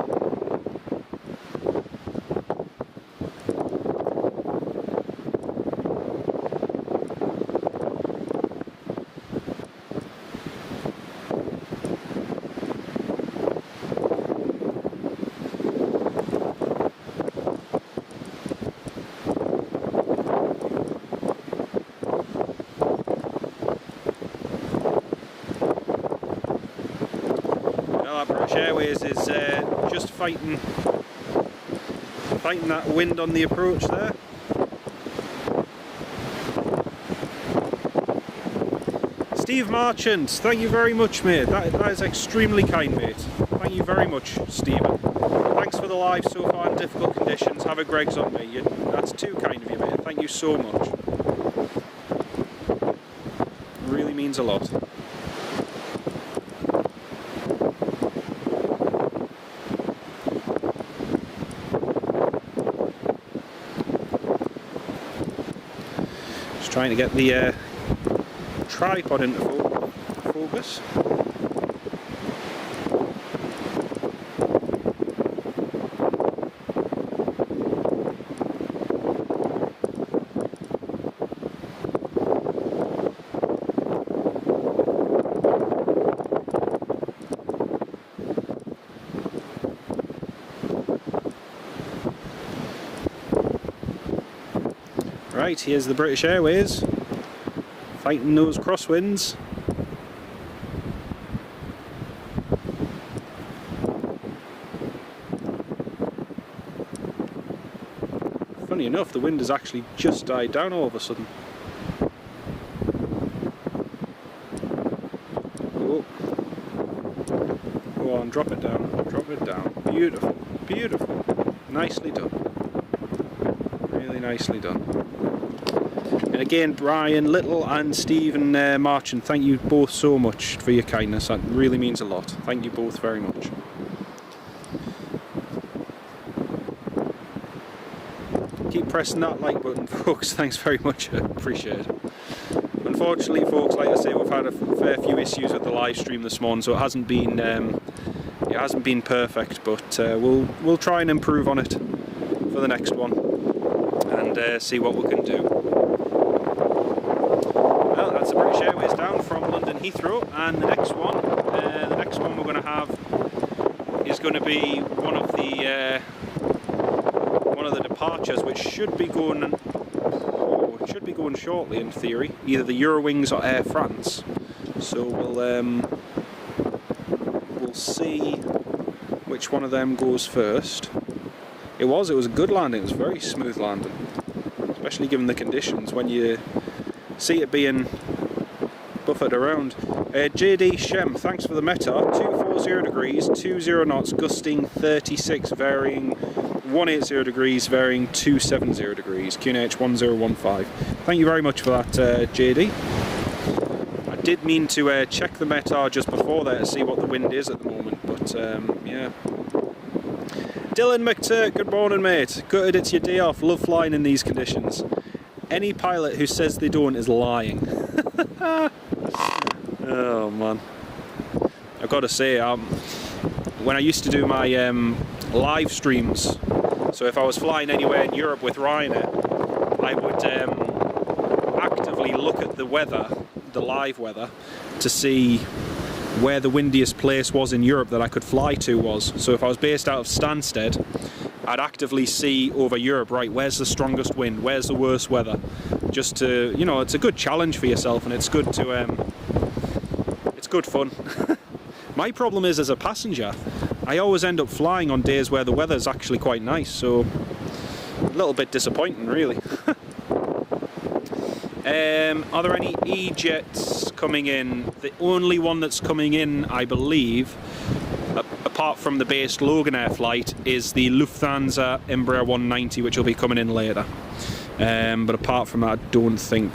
British Airways is just fighting that wind on the approach there. Steve Marchant, thank you very much, mate. That is extremely kind, mate. Thank you very much, Stephen. Thanks for the live so far in difficult conditions. Have a Greg's on me. That's too kind of you, mate. Thank you so much. It really means a lot. Trying to get the tripod into focus. Right, here's the British Airways fighting those crosswinds. Funny enough, the wind has actually just died down all of a sudden. Oh. Go on, drop it down, drop it down. Beautiful, beautiful. Nicely done. Really nicely done. And again, Brian Little and Stephen Marchant, thank you both so much for your kindness. That really means a lot. Thank you both very much. Keep pressing that like button, folks. Thanks very much. I appreciate it. Unfortunately, folks, like I say, we've had a fair few issues with the live stream this morning, so it hasn't been perfect. But we'll try and improve on it for the next one and see what we can do. Well, that's the British Airways down from London Heathrow, and the next one we're going to have is going to be one of the departures, which should be going shortly in theory, either the Eurowings or Air France. So we'll see which one of them goes first. It was a good landing. It was a very smooth landing, especially given the conditions when you see it being buffered around. JD Shem, thanks for the METAR. 240 degrees, 20 knots, gusting 36, varying 180 degrees, varying 270 degrees. QNH 1015. Thank you very much for that, JD. I did mean to check the METAR just before there to see what the wind is at the moment, but yeah. Dylan McTurk, good morning, mate. Gutted it's your day off. Love flying in these conditions. Any pilot who says they don't is lying. Oh man, I've got to say, when I used to do my live streams, so if I was flying anywhere in Europe with Ryanair, I would actively look at the weather, the live weather, to see where the windiest place was in Europe that I could fly to was. So if I was based out of Stansted, I'd actively see over Europe, right, where's the strongest wind, where's the worst weather, just to, you know, it's a good challenge for yourself, and it's good to, it's good fun. My problem is, as a passenger, I always end up flying on days where the weather's actually quite nice, so a little bit disappointing, really. Are there any E-jets coming in? The only one that's coming in, I believe, apart from the based Loganair flight, is the Lufthansa Embraer 190, which will be coming in later. But apart from that, I don't think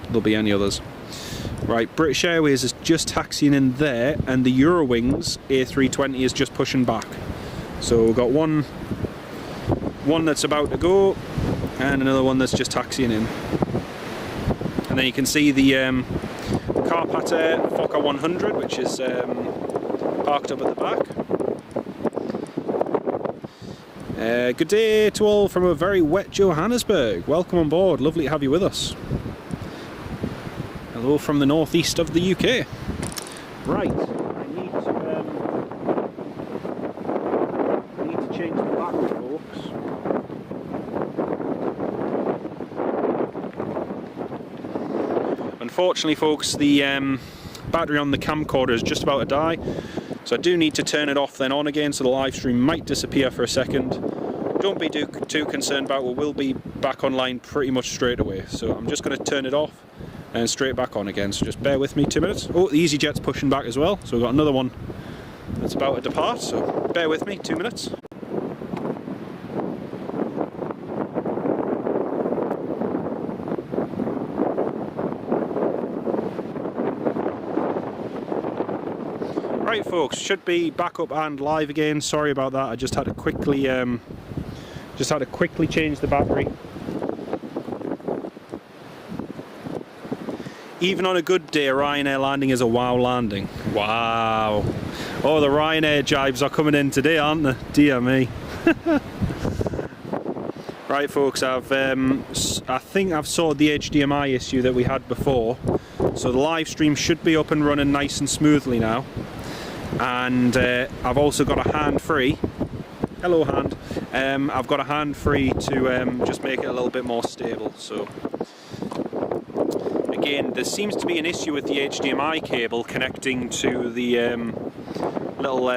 there'll be any others. Right, British Airways is just taxiing in there, and the Eurowings A320 is just pushing back. So we've got one that's about to go, and another one that's just taxiing in. And then you can see the Carpathia Fokker 100, which is parked up at the back. Good day to all from a very wet Johannesburg. Welcome on board, lovely to have you with us. Hello from the northeast of the UK. Right, I need to change the battery, folks. Unfortunately, folks, the battery on the camcorder is just about to die, so I do need to turn it off then on again, so the live stream might disappear for a second. Don't be too concerned about it, we'll be back online pretty much straight away. So I'm just going to turn it off and straight back on again, so just bear with me 2 minutes. Oh, the EasyJet's pushing back as well, so we've got another one that's about to depart, so bear with me 2 minutes. Right folks, should be back up and live again. Sorry about that, I just had to quickly change the battery. Even on a good day, a Ryanair landing is a wow landing. Wow. Oh, the Ryanair jibes are coming in today, aren't they? Dear me. Right folks, I think I've sorted the HDMI issue that we had before. So the live stream should be up and running nice and smoothly now. And I've also got a hand-free. Hello hand. I've got a hand-free to just make it a little bit more stable. So again, there seems to be an issue with the HDMI cable connecting to the little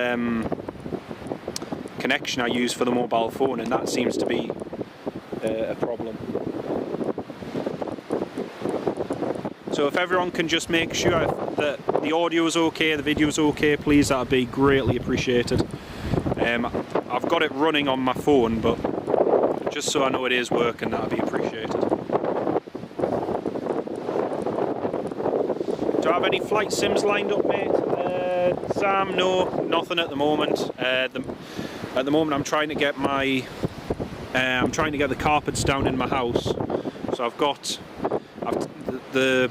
connection I use for the mobile phone, and that seems to be a problem. So if everyone can just make sure that the audio is okay, the video is okay, please, that would be greatly appreciated. I've got it running on my phone, but just so I know it is working, that would be appreciated. Do I have any flight sims lined up, mate? Sam, no, nothing at the moment. At the moment, I'm trying to get my, the carpets down in my house. So the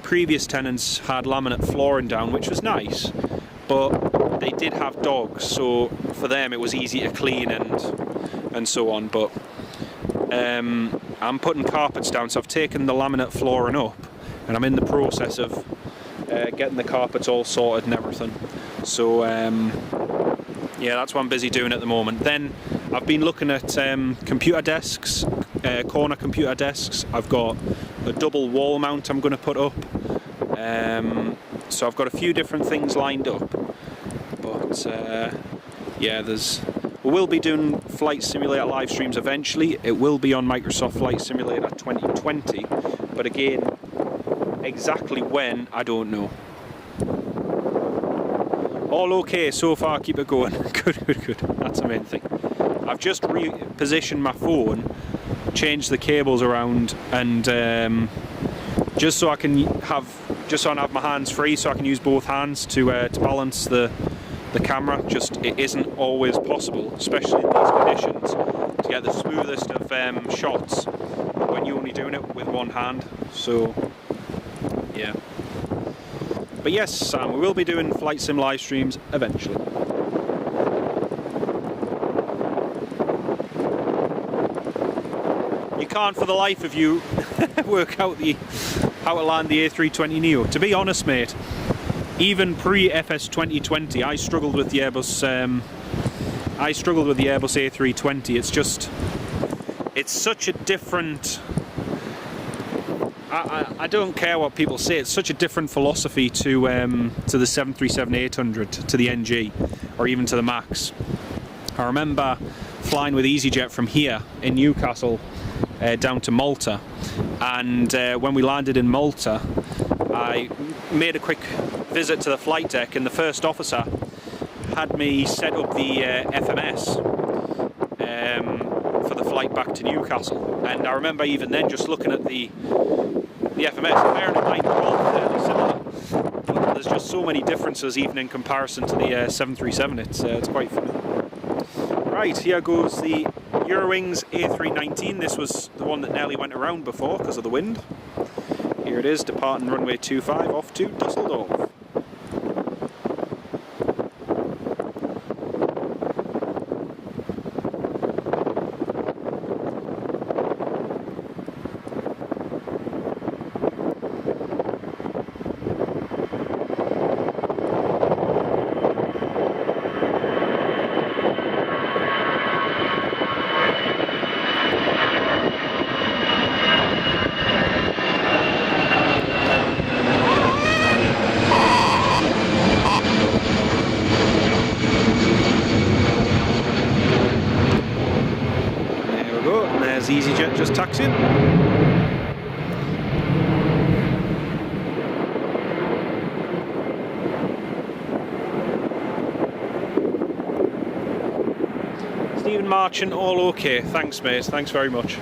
previous tenants had laminate flooring down, which was nice, but they did have dogs, so for them it was easy to clean and so on. But I'm putting carpets down, so I've taken the laminate flooring up, and I'm in the process of getting the carpets all sorted and everything. So yeah, that's what I'm busy doing at the moment. Then I've been looking at computer desks, corner computer desks. I've got a double wall mount I'm going to put up. So I've got a few different things lined up. But yeah, we will be doing Flight Simulator live streams eventually. It will be on Microsoft Flight Simulator 2020. But again, exactly when, I don't know. All okay so far, keep it going. Good, good, good. That's the main thing. I've just repositioned my phone, changed the cables around, and just so I have my hands free, so I can use both hands to balance the camera. Just it isn't always possible, especially in these conditions, to get the smoothest of shots when you're only doing it with one hand. So yeah. But yes, Sam, we will be doing flight sim live streams eventually. You can't for the life of you work out how to land the A320neo. To be honest, mate, even pre-FS 2020 I struggled with the Airbus I struggled with the Airbus A320. It's such a different... I don't care what people say. It's such a different philosophy to the 737-800, to the NG, or even to the Max. I remember flying with EasyJet from here in Newcastle down to Malta, and when we landed in Malta, I made a quick visit to the flight deck, and the first officer had me set up the FMS for the flight back to Newcastle. And I remember even then just looking at the FMS, bearing in mind they're all fairly similar, but there's just so many differences even in comparison to the 737. It's quite funny. Right, here goes the Eurowings A319. This was the one that nearly went around before because of the wind. Here it is, departing runway 25 off to Dusseldorf. There's EasyJet just taxiing. Stephen Marchant, all okay. Thanks, mate. Thanks very much.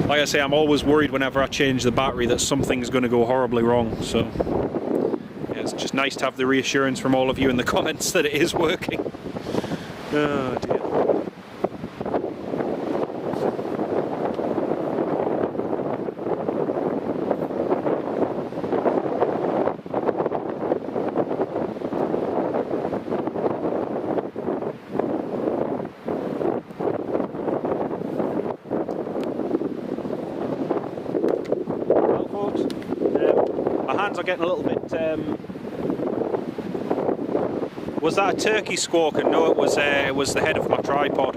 Like I say, I'm always worried whenever I change the battery that something's going to go horribly wrong. So yeah, it's just nice to have the reassurance from all of you in the comments that it is working. Oh dear. Are getting a little bit. Was that a turkey squawking? No, it was the head of my tripod.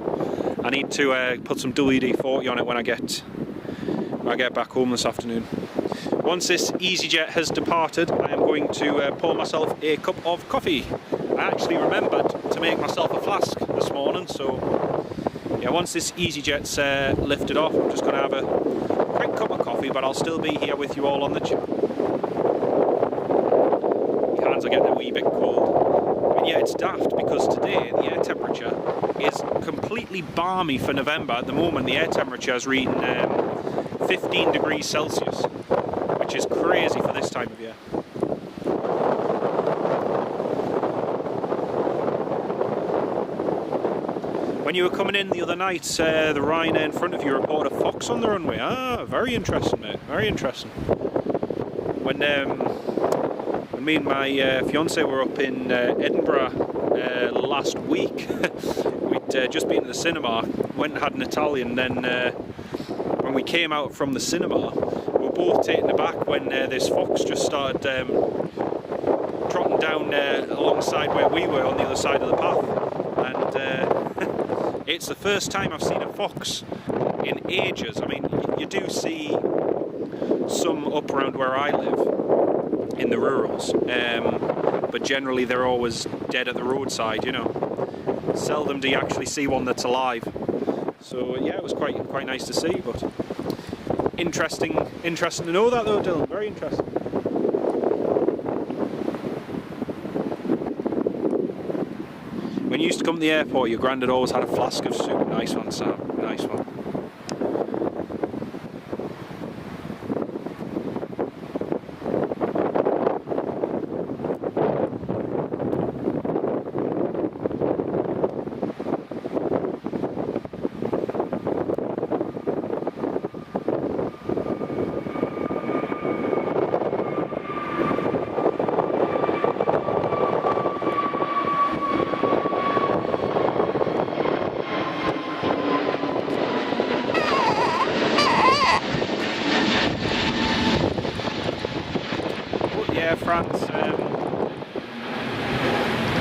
I need to put some WD-40 on it when I get back home this afternoon. Once this EasyJet has departed, I am going to pour myself a cup of coffee. I actually remembered to make myself a flask this morning, so yeah. Once this EasyJet's lifted off, I'm just going to have a quick cup of coffee, but I'll still be here with you all on the chip. Are getting a wee bit cold. But yeah, it's daft because today the air temperature is completely balmy for November. At the moment the air temperature is reading 15 degrees Celsius, which is crazy for this time of year. When you were coming in the other night, the Ryanair in front of you reported a fox on the runway. Ah, very interesting, mate. Very interesting. When me and my fiance were up in Edinburgh last week. We'd just been to the cinema, went and had an Italian, then when we came out from the cinema, we were both taken aback when this fox just started trotting down alongside where we were on the other side of the path. And it's the first time I've seen a fox in ages. I mean, you do see some up around where I live, in the rurals, but generally they're always dead at the roadside, you know. Seldom do you actually see one that's alive. So yeah, it was quite nice to see, but interesting to know that though, Dylan. Very interesting. When you used to come to the airport, your granddad always had a flask of soup. Nice one, Sam. Nice one.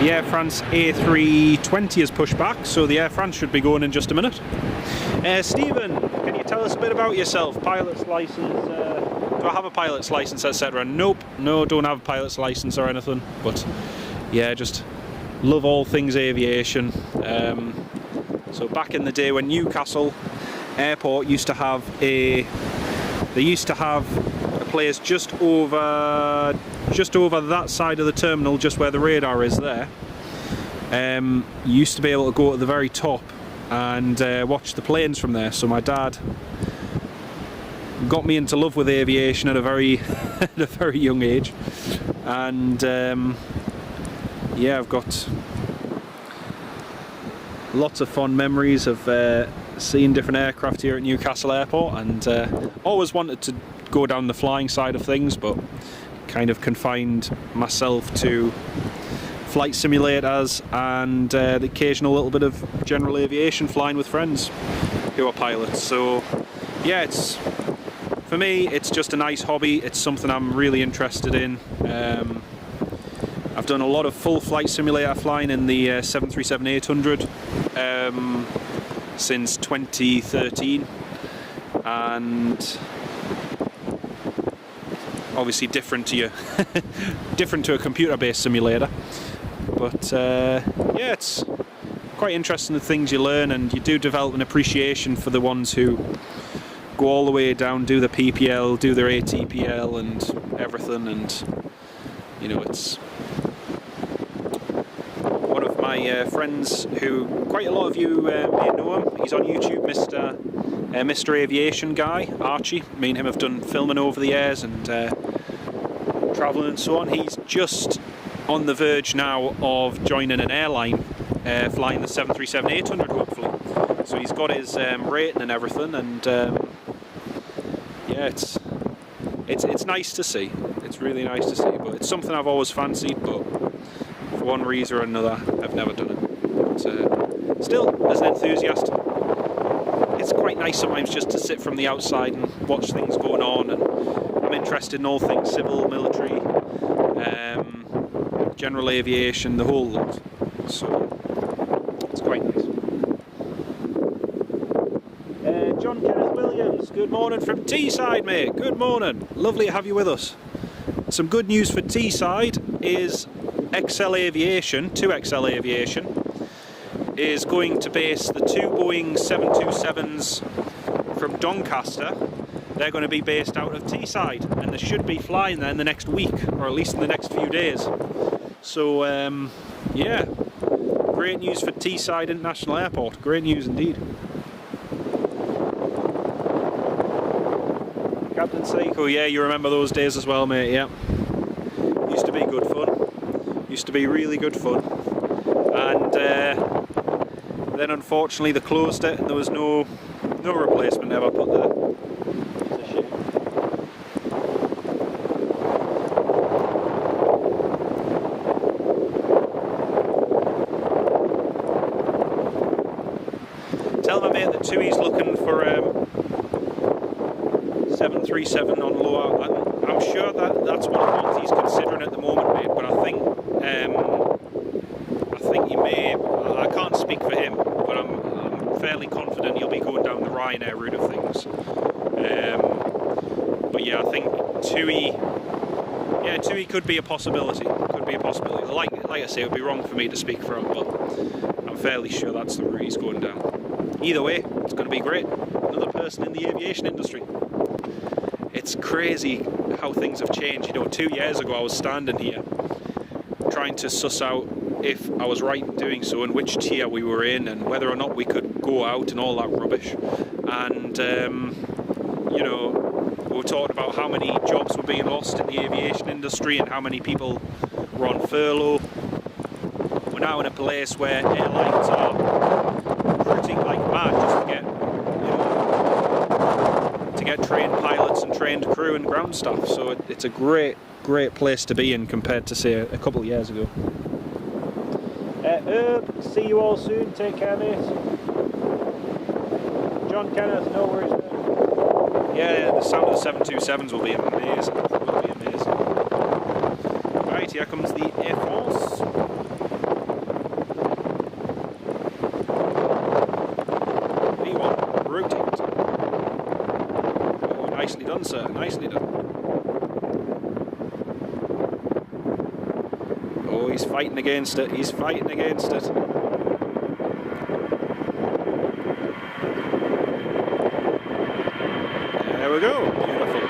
the Air France A320 is pushed back, so the Air France should be going in just a minute. Stephen, can you tell us a bit about yourself? Pilot's license, do I have a pilot's license, etc.? Nope, no, don't have a pilot's license or anything, but yeah, just love all things aviation. So back in the day when Newcastle Airport used to have a place just over that side of the terminal, just where the radar is there. You used to be able to go to the very top and watch the planes from there. So my dad got me into love with aviation at a very at a very young age, and yeah, I've got lots of fond memories of seeing different aircraft here at Newcastle Airport, and always wanted to go down the flying side of things, but kind of confined myself to flight simulators and the occasional little bit of general aviation, flying with friends who are pilots. So yeah, it's, for me, it's just a nice hobby. It's something I'm really interested in. I've done a lot of full flight simulator flying in the 737-800 since 2013, and obviously different to a computer-based simulator. But yeah, it's quite interesting, the things you learn, and you do develop an appreciation for the ones who go all the way down, do the PPL, do their ATPL and everything. And you know, it's one of my friends who, quite a lot of you may know him. He's on YouTube, Mr. Aviation Guy, Archie. Me and him have done filming over the years and travelling and so on. He's just on the verge now of joining an airline, flying the 737-800 hopefully. So he's got his rating and everything, and yeah, it's nice to see. It's really nice to see, but it's something I've always fancied, but for one reason or another I've never done it. But still, as an enthusiast, it's quite nice sometimes just to sit from the outside and watch things going on, and I'm interested in all things civil, military, general aviation, the whole lot. So it's quite nice. John Kenneth Williams, good morning from Teesside, mate. Good morning. Lovely to have you with us. Some good news for Teesside is 2XL Aviation is going to base the two Boeing 727s from Doncaster. They're going to be based out of Teesside, and they should be flying there in the next week, or at least in the next few days. So yeah, great news for Teesside International Airport. Great news indeed. Captain Seiko, yeah, you remember those days as well, mate. Yeah, used to be good fun. Used to be really good fun. And then unfortunately they closed it, and there was no replacement ever put there. It's a shame. Tell my mate that Tui's looking for 737 on lower. I'm sure that's one of the ones he's considering at the moment, mate. But I think he may. I can't speak for him, but I'm fairly confident he'll be going down the Ryanair route of things. But yeah, I think Tui could be a possibility. Could be a possibility. Like I say, it would be wrong for me to speak for him, but I'm fairly sure that's the route he's going down. Either way, it's going to be great. Another person in the aviation industry. It's crazy how things have changed. You know, 2 years ago I was standing here trying to suss out if I was right in doing so and which tier we were in and whether or not we could go out and all that rubbish. And you know, we were talking about how many jobs were being lost in the aviation industry and how many people were on furlough. We're now in a place where airlines are recruiting like mad just to get, you know, to get trained pilots and trained crew and ground staff. So it's a great place to be in compared to, say, a couple of years ago. Herb, see you all soon. Take care, mate. John Kenneth, no worries, mate. Yeah, the sound of the 727s will be amazing. Will be amazing. Right, here comes the Air Force. 737 on lower. I'm sure that that's one of the ones he's considering at the moment, mate. But I think 2 Right, here comes the Air Force. nicely done, sir. Nicely done. Oh, he's fighting against it. He's fighting against it. There we go. Beautiful.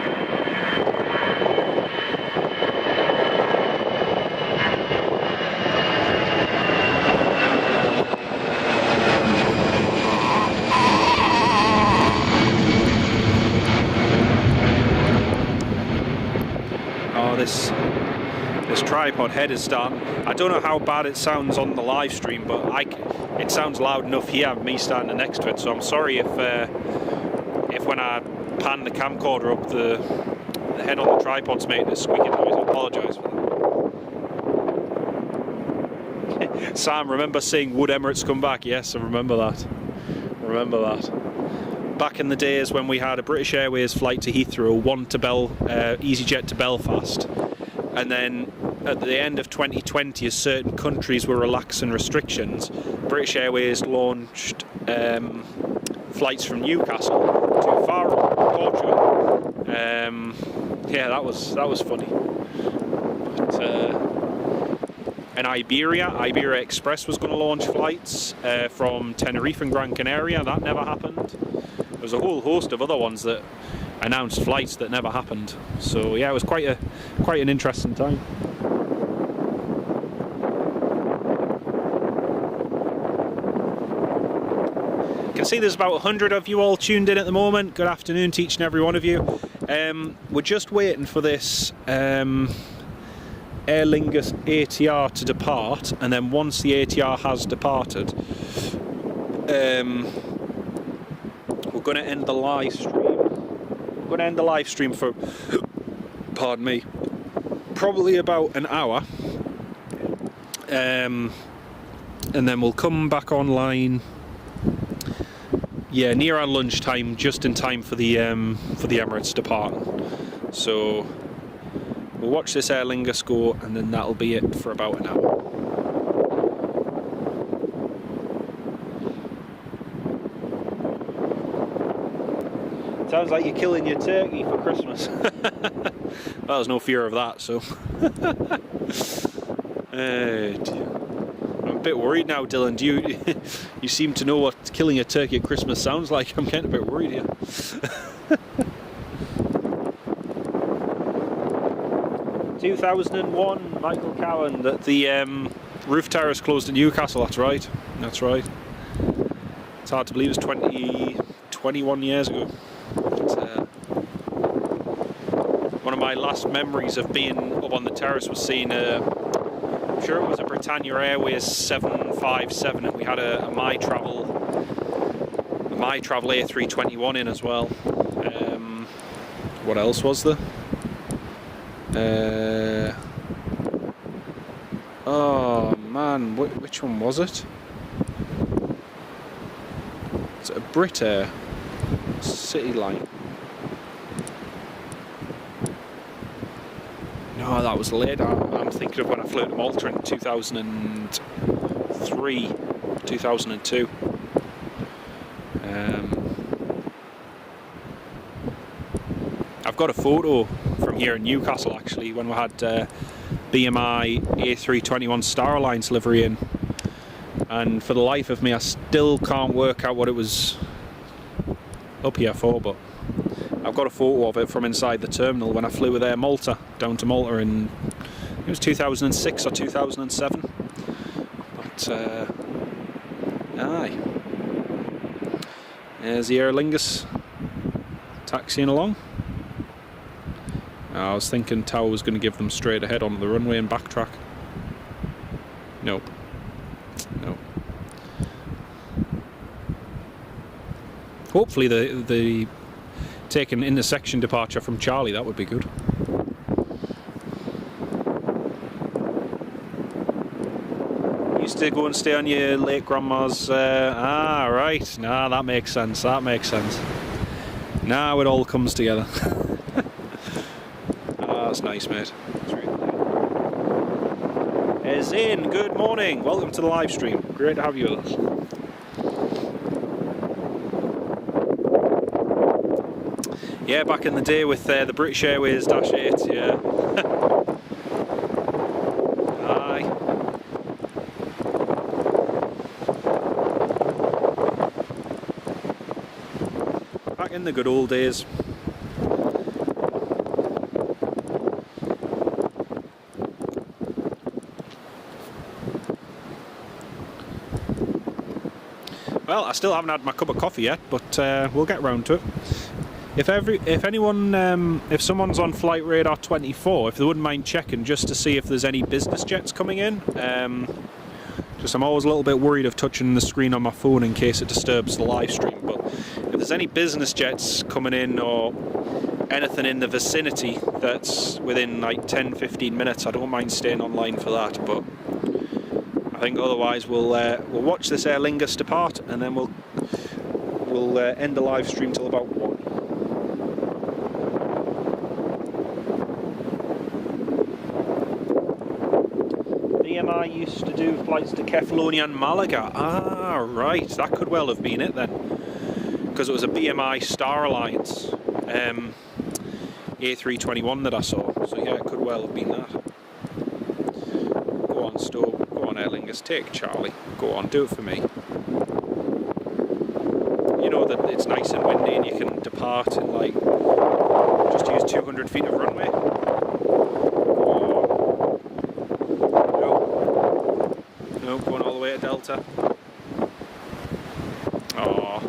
Oh, this tripod head is starting. I don't know how bad it sounds on the live stream, but it sounds loud enough here, me standing next to it. So I'm sorry if when I pan the camcorder up, the head on the tripod's making a squeaky noise. I apologise for that. Sam, remember seeing Wood Emirates come back? Yes, I remember that. Back in the days when we had a British Airways flight to Heathrow, one to EasyJet to Belfast, and then at the end of 2020, as certain countries were relaxing restrictions, British Airways launched flights from Newcastle to Faro, Portugal. Yeah, that was funny. But, and Iberia Express was going to launch flights from Tenerife and Gran Canaria. That never happened. There was a whole host of other ones that announced flights that never happened. So yeah, it was quite an interesting time. I can see there's about 100 of you all tuned in at the moment. Good afternoon to each and every one of you. We're just waiting for this Aer Lingus ATR to depart, and then once the ATR has departed, we're going to end the live stream. We're going to end the live stream for, pardon me, probably about an hour, and then we'll come back online. Yeah, near our lunchtime, just in time for the Emirates depart. So we'll watch this Aer Lingus go, and then that'll be it for about an hour. Sounds like you're killing your turkey for Christmas. Well, there's no fear of that, so. I'm a bit worried now, Dylan. Do you seem to know what killing a turkey at Christmas sounds like? I'm getting a bit worried here. 2001, Michael Cowan, that the roof terrace closed in Newcastle. That's right. That's right. It's hard to believe it's 21 years ago. One of my last memories of being up on the terrace was seeing I'm sure it was a Britannia Airways 757, and we had a My Travel A321 in as well. What else was there? Oh man, which one was it? It's a Brit Air City Line. No, that was later. I'm thinking of when I flew to Malta in 2003, 2002. I've got a photo from here in Newcastle actually when we had BMI A321 Star Alliance livery in, and for the life of me I still can't work out what it was up here for, but I've got a photo of it from inside the terminal when I flew with Air Malta down to Malta in, it was 2006 or 2007. But aye, there's the Aer Lingus taxiing along. I was thinking Tower was going to give them straight ahead on the runway and backtrack. Nope. Nope. Hopefully the take an intersection departure from Charlie, that would be good. Used to go and stay on your late grandma's, right, nah, that makes sense, Now it all comes together. That's nice, mate. That's really nice. Zane, good morning, welcome to the live stream, great to have you with us. Yeah, back in the day with the British Airways Dash 8, yeah. Aye. Back in the good old days. Well, I still haven't had my cup of coffee yet, but we'll get round to it. If someone's on Flight Radar 24, if they wouldn't mind checking just to see if there's any business jets coming in. Just I'm always a little bit worried of touching the screen on my phone in case it disturbs the live stream. But if there's any business jets coming in or anything in the vicinity that's within like 10-15 minutes, I don't mind staying online for that. But I think otherwise we'll watch this Aer Lingus depart, and then we'll end the live stream till about 1. BMI used to do flights to Kefalonia and Malaga. Ah, right, that could well have been it then, because it was a BMI Star Alliance A321 that I saw. So yeah, it could well have been that. Go on, Stowe. Go on, Aer Lingus. Take Charlie. Go on, do it for me. You know that it's nice and windy and you can depart in like just use 200 feet of runway. No, going all the way to Delta. Oh,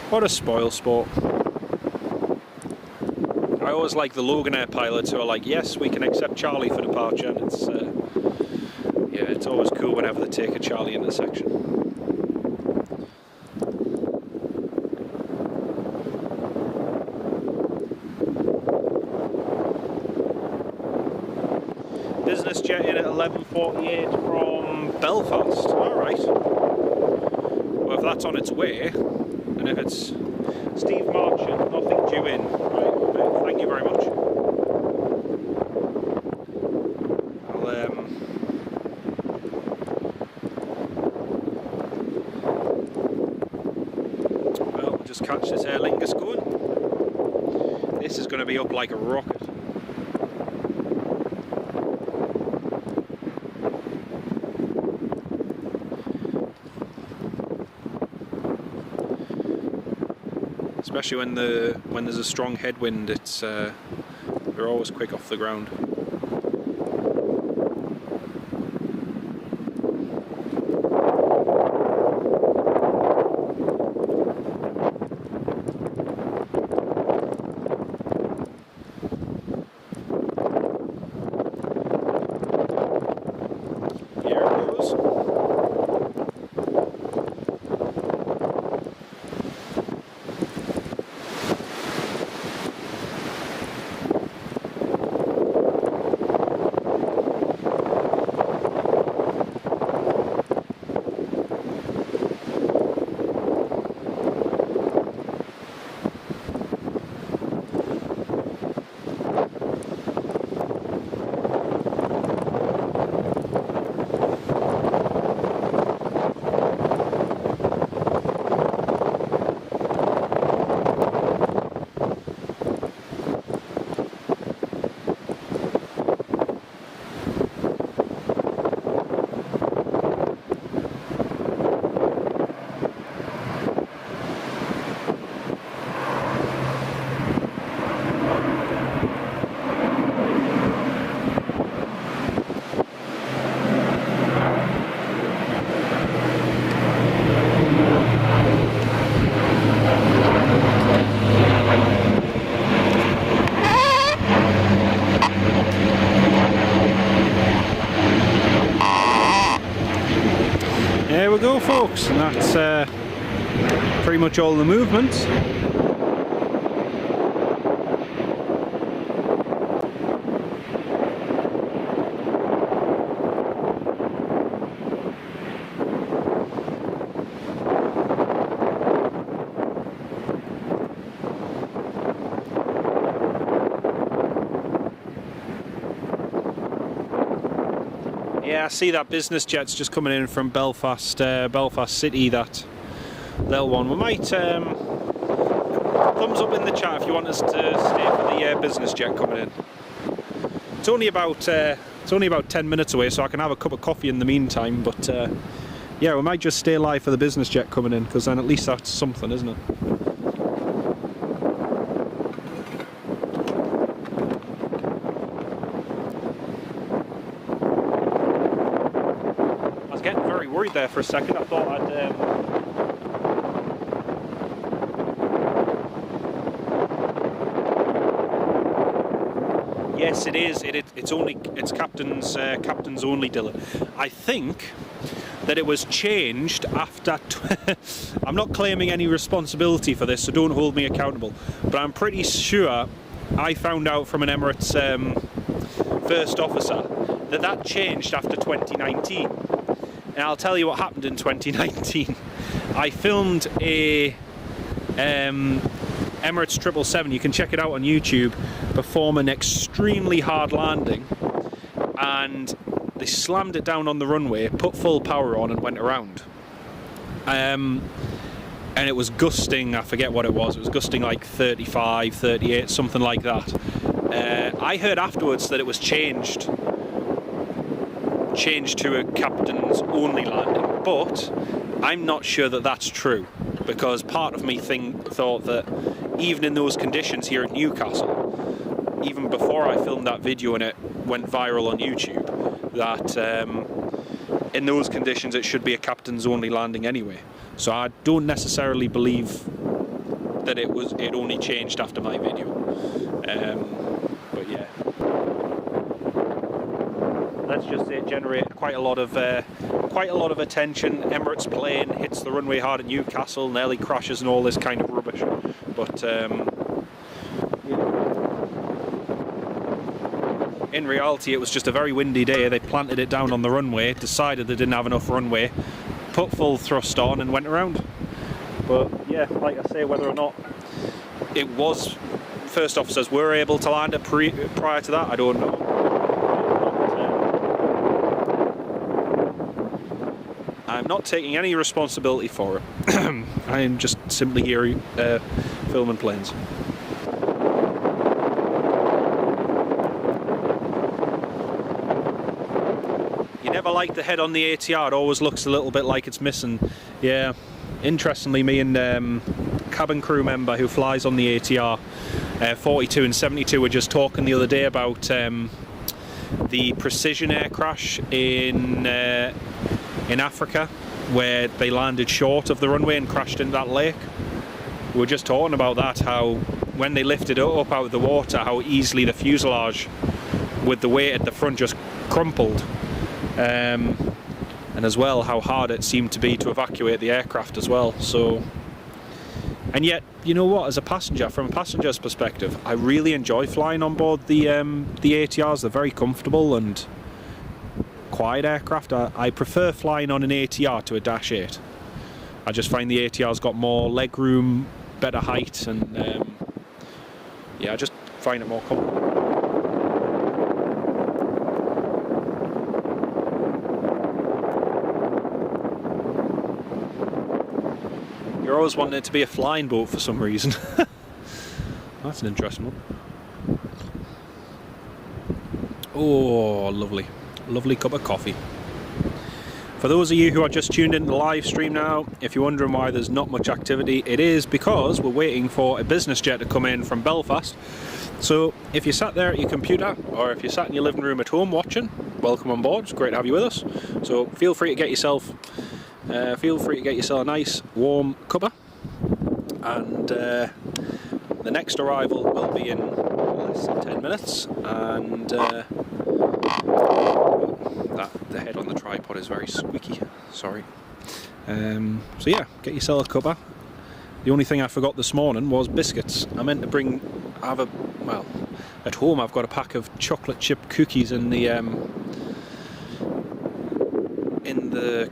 what a spoil sport. I always like the Logan Air pilots who are like, yes, we can accept Charlie for departure, and it's yeah, it's always cool whenever they take a Charlie intersection. Business jet in at 11:48 from Belfast. Alright. Well, if that's on its way, and if it's Steve Marchant, nothing due in. Right, okay, thank you very much. We'll just catch this Aer Lingus going. This is going to be up like a rocket. Especially when there's a strong headwind, it's they're always quick off the ground. Here it goes. There we go, folks, and that's pretty much all the movements. Yeah, I see that business jet's just coming in from Belfast, Belfast City, that little one. We might Thumbs up in the chat if you want us to stay for the business jet coming in. It's only about 10 minutes away, so I can have a cup of coffee in the meantime. But yeah, we might just stay live for the business jet coming in, because then at least that's something, isn't it? I was getting very worried there for a second. I thought I'd. Yes, it is. It's captain's only, Dylan. I think that it was changed after. I'm not claiming any responsibility for this, so don't hold me accountable. But I'm pretty sure I found out from an Emirates first officer that changed after 2019. And I'll tell you what happened in 2019. I filmed a Emirates 777, you can check it out on YouTube, perform an extremely hard landing, and they slammed it down on the runway, put full power on and went around. And it was gusting, I forget what it was gusting like 35, 38, something like that. I heard afterwards that it was changed to a captain's only landing, but I'm not sure that that's true, because part of me thought that even in those conditions here at Newcastle, even before I filmed that video and it went viral on YouTube, that in those conditions it should be a captain's only landing anyway. So I don't necessarily believe that it only changed after my video. But yeah, let's just say it generated quite a lot of attention. Emirates plane hits the runway hard at Newcastle, nearly crashes and all this kind of rubbish. But in reality, it was just a very windy day. They planted it down on the runway, decided they didn't have enough runway, put full thrust on and went around. But yeah, like I say, whether or not it was first officers were able to land it prior to that, I don't know. I'm not taking any responsibility for it. I am just simply here filming planes. You never like the head on the ATR, it always looks a little bit like it's missing. Yeah, interestingly, me and cabin crew member who flies on the ATR 42 and 72 were just talking the other day about the Precision air crash in Africa, where they landed short of the runway and crashed into that lake. We were just talking about that, how when they lifted it up out of the water, how easily the fuselage with the weight at the front just crumpled, and as well how hard it seemed to be to evacuate the aircraft as well. So, and yet, you know what, as a passenger, from a passenger's perspective, I really enjoy flying on board the ATRs. They're very comfortable and quiet aircraft. I prefer flying on an ATR to a Dash 8. I just find the ATR's got more leg room, better height, and yeah, I just find it more comfortable. You're always wanting it to be a flying boat for some reason. That's an interesting one. Oh, lovely. Lovely cup of coffee. For those of you who are just tuned into the live stream now, if you're wondering why there's not much activity, it is because we're waiting for a business jet to come in from Belfast. So if you're sat there at your computer, or if you're sat in your living room at home watching, welcome on board. It's great to have you with us. So feel free to get yourself a nice warm cuppa, and the next arrival will be in less than 10 minutes, and the head on the tripod is very squeaky, sorry. So yeah, get yourself a cuppa. The only thing I forgot this morning was biscuits. I meant to well, at home I've got a pack of chocolate chip cookies in the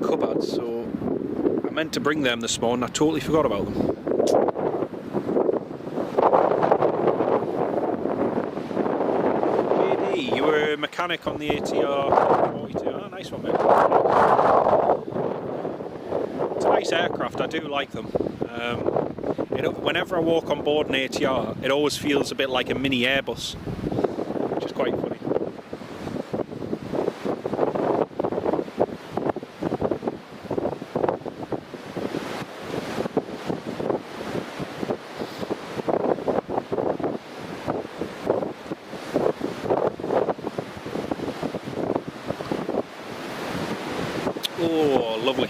cupboard, so I meant to bring them this morning. I totally forgot about them. JD, you were a mechanic on the ATR 42. Oh, nice one, mate. It's a nice aircraft, I do like them. Whenever I walk on board an ATR, it always feels a bit like a mini Airbus, which is quite funny. Oh, lovely.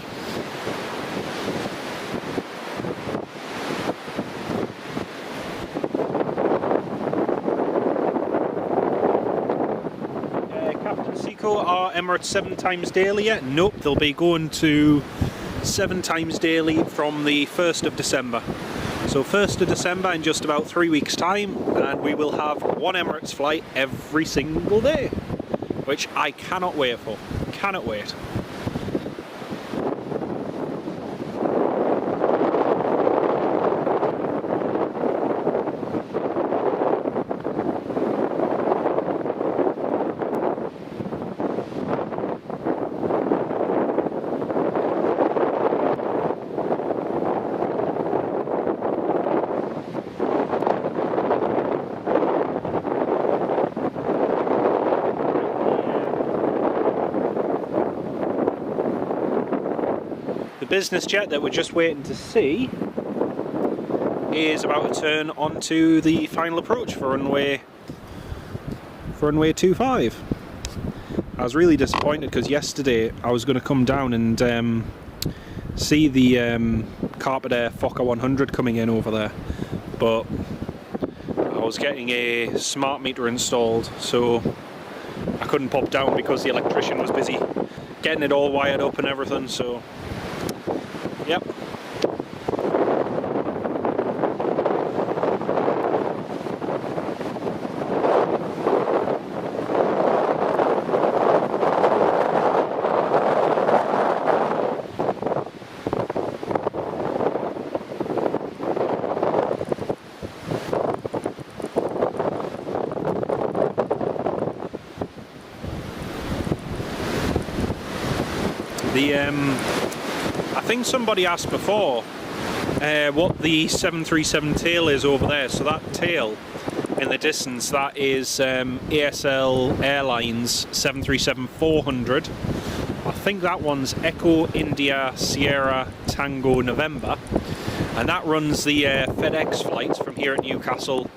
Captain Seco, are Emirates 7 times daily yet? Nope, they'll be going to 7 times daily from the 1st of December. So 1st of December in just about 3 weeks' time, and we will have one Emirates flight every single day, which I cannot wait for. Cannot wait. The business jet that we're just waiting to see is about to turn onto the final approach for runway 25. I was really disappointed because yesterday I was going to come down and see the Carpet Air Fokker 100 coming in over there, but I was getting a smart meter installed, so I couldn't pop down because the electrician was busy getting it all wired up and everything. So yep. I think somebody asked before what the 737 tail is over there. So that tail in the distance, that is ASL Airlines 737-400. I think that one's Echo India Sierra Tango November, and that runs the FedEx flights from here at Newcastle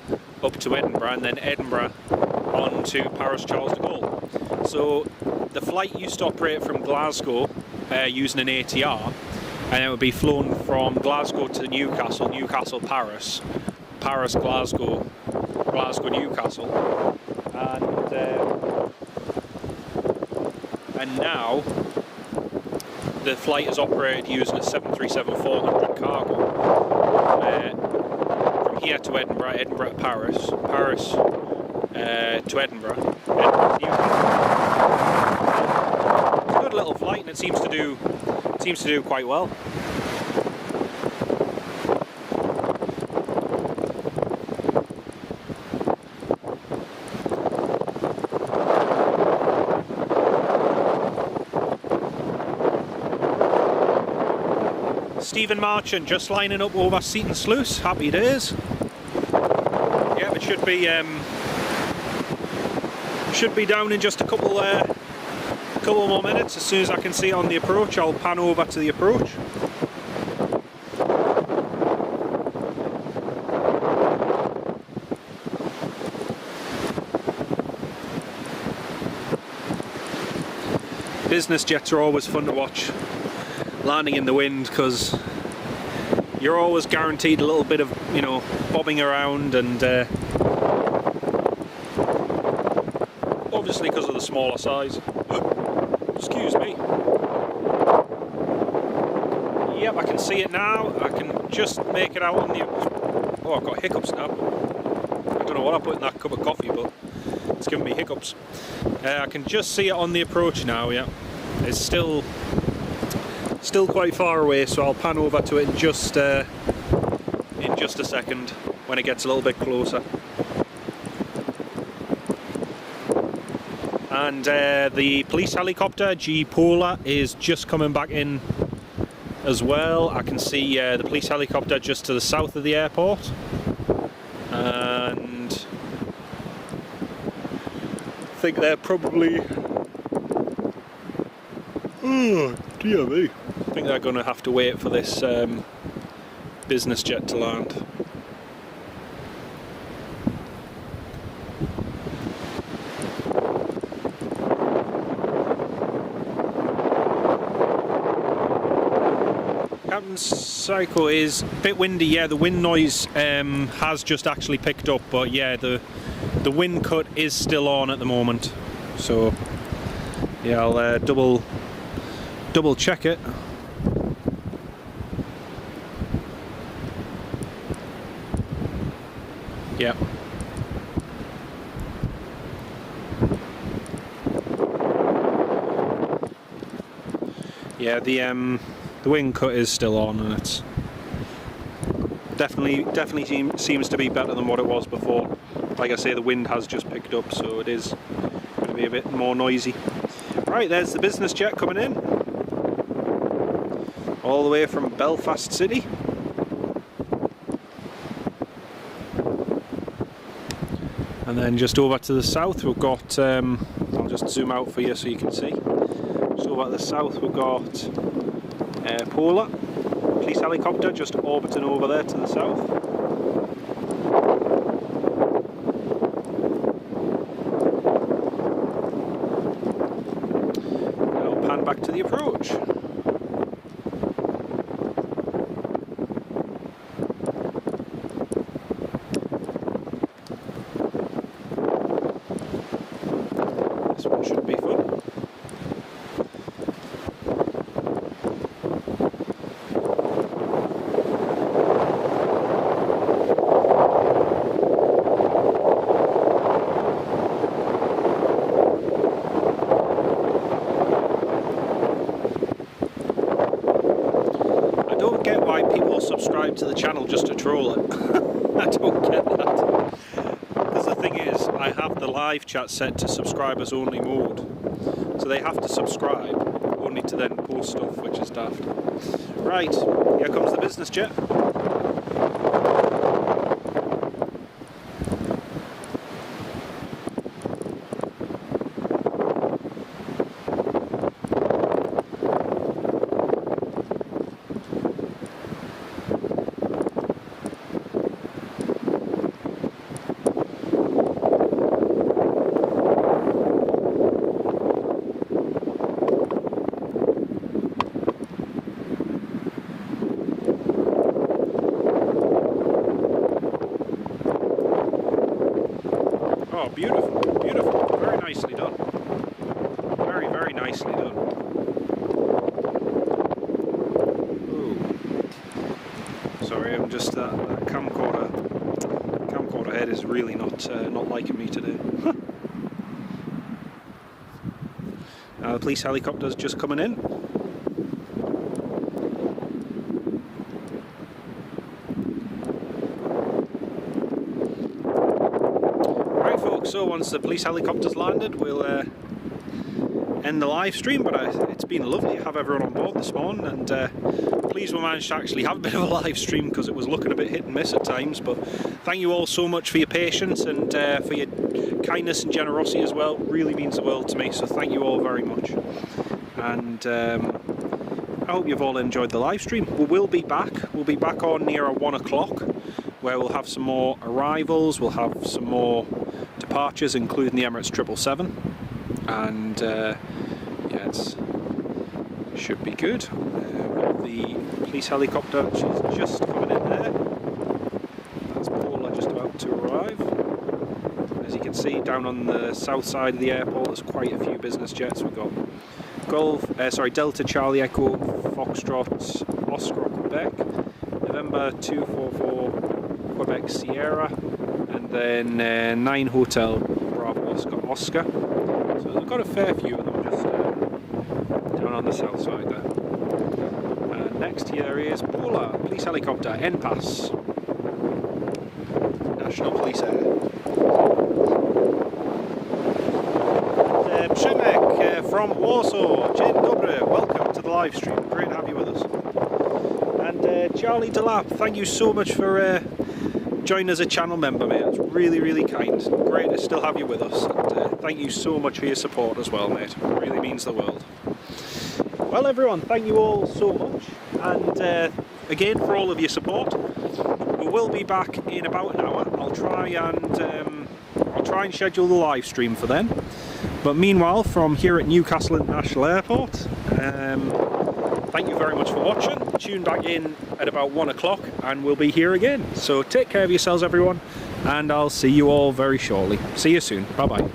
up to Edinburgh, and then Edinburgh on to Paris Charles de Gaulle. So the flight used to operate from Glasgow using an ATR, and it would be flown from Glasgow to Newcastle, Newcastle Paris, Paris Glasgow, Glasgow Newcastle, and now the flight is operated using a 737-400 cargo from here to Edinburgh, Edinburgh to Paris, Paris to Edinburgh, Edinburgh to Newcastle. It's a good little flight, and it seems to do quite well. Stephen Marchant just lining up over Seaton Sluice. Happy days. Yeah, it should be down in just a couple more minutes. As soon as I can see it on the approach, I'll pan over to the approach. Business jets are always fun to watch landing in the wind, because you're always guaranteed a little bit of, you know, bobbing around, and obviously because of the smaller size. Excuse me. Yep, I can see it now. I can just make it out on the... Oh, I've got hiccups now. I don't know what I put in that cup of coffee, but it's giving me hiccups. I can just see it on the approach now, yeah. It's still quite far away, so I'll pan over to it in just a second when it gets a little bit closer. And the police helicopter, G Polar, is just coming back in as well. I can see the police helicopter just to the south of the airport, and I think they're probably, oh dear me, I think they're going to have to wait for this business jet to land. Captain's cycle is a bit windy. Yeah, the wind noise has just actually picked up, but yeah, the wind cut is still on at the moment. So yeah, I'll double check it. Yeah. Yeah, the wind cut is still on, and it's definitely seems to be better than what it was before. Like I say, the wind has just picked up, so it is going to be a bit more noisy. Right, there's the business jet coming in, all the way from Belfast City. And then just over to the south we've got, I'll just zoom out for you so you can see. Just over to the south we've got Polar police helicopter just orbiting over there to the south. Now pan back to the approach. This one should be fun. Subscribe to the channel just to troll it. I don't get that. Because the thing is, I have the live chat set to subscribers only mode, so they have to subscribe only to then post stuff, which is daft. Right, here comes the business jet. Oh, beautiful, beautiful, very nicely done. Very, very nicely done. Ooh. Sorry, I'm just that camcorder head is really not liking me today. The police helicopter's just coming in. So once the police helicopter's landed, we'll end the live stream, but it's been lovely to have everyone on board this morning, and pleased we managed to actually have a bit of a live stream because it was looking a bit hit and miss at times. But thank you all so much for your patience and for your kindness and generosity as well. It really means the world to me, so thank you all very much. And I hope you've all enjoyed the live stream. We'll be back on near 1 o'clock, where we'll have some more arrivals, we'll have some more departures, including the Emirates 777, and yeah, it should be good. The police helicopter, she's just coming in there. That's Paula just about to arrive. As you can see, down on the south side of the airport, there's quite a few business jets. We've got Delta Charlie Echo Foxtrot Oscar Quebec, November 244 Quebec Sierra, and then 9 Hotel Bravo Oscar. So we've got a fair few of them just down on the south side there. Next here is Polar police helicopter NPAS, National Police Air. Przemek from Warsaw, dzień dobry, welcome to the live stream, great to have you with us. And Charlie Delap, thank you so much for joining as a channel member, mate. It's really, really kind. Great to still have you with us. And thank you so much for your support as well, mate. It really means the world. Well, everyone, thank you all so much. And again, for all of your support. We will be back in about an hour. I'll try and schedule the live stream for then. But meanwhile, from here at Newcastle International Airport, thank you very much for watching. Tune back in at about 1 o'clock and we'll be here again. So take care of yourselves, everyone, and I'll see you all very shortly. See you soon. Bye bye.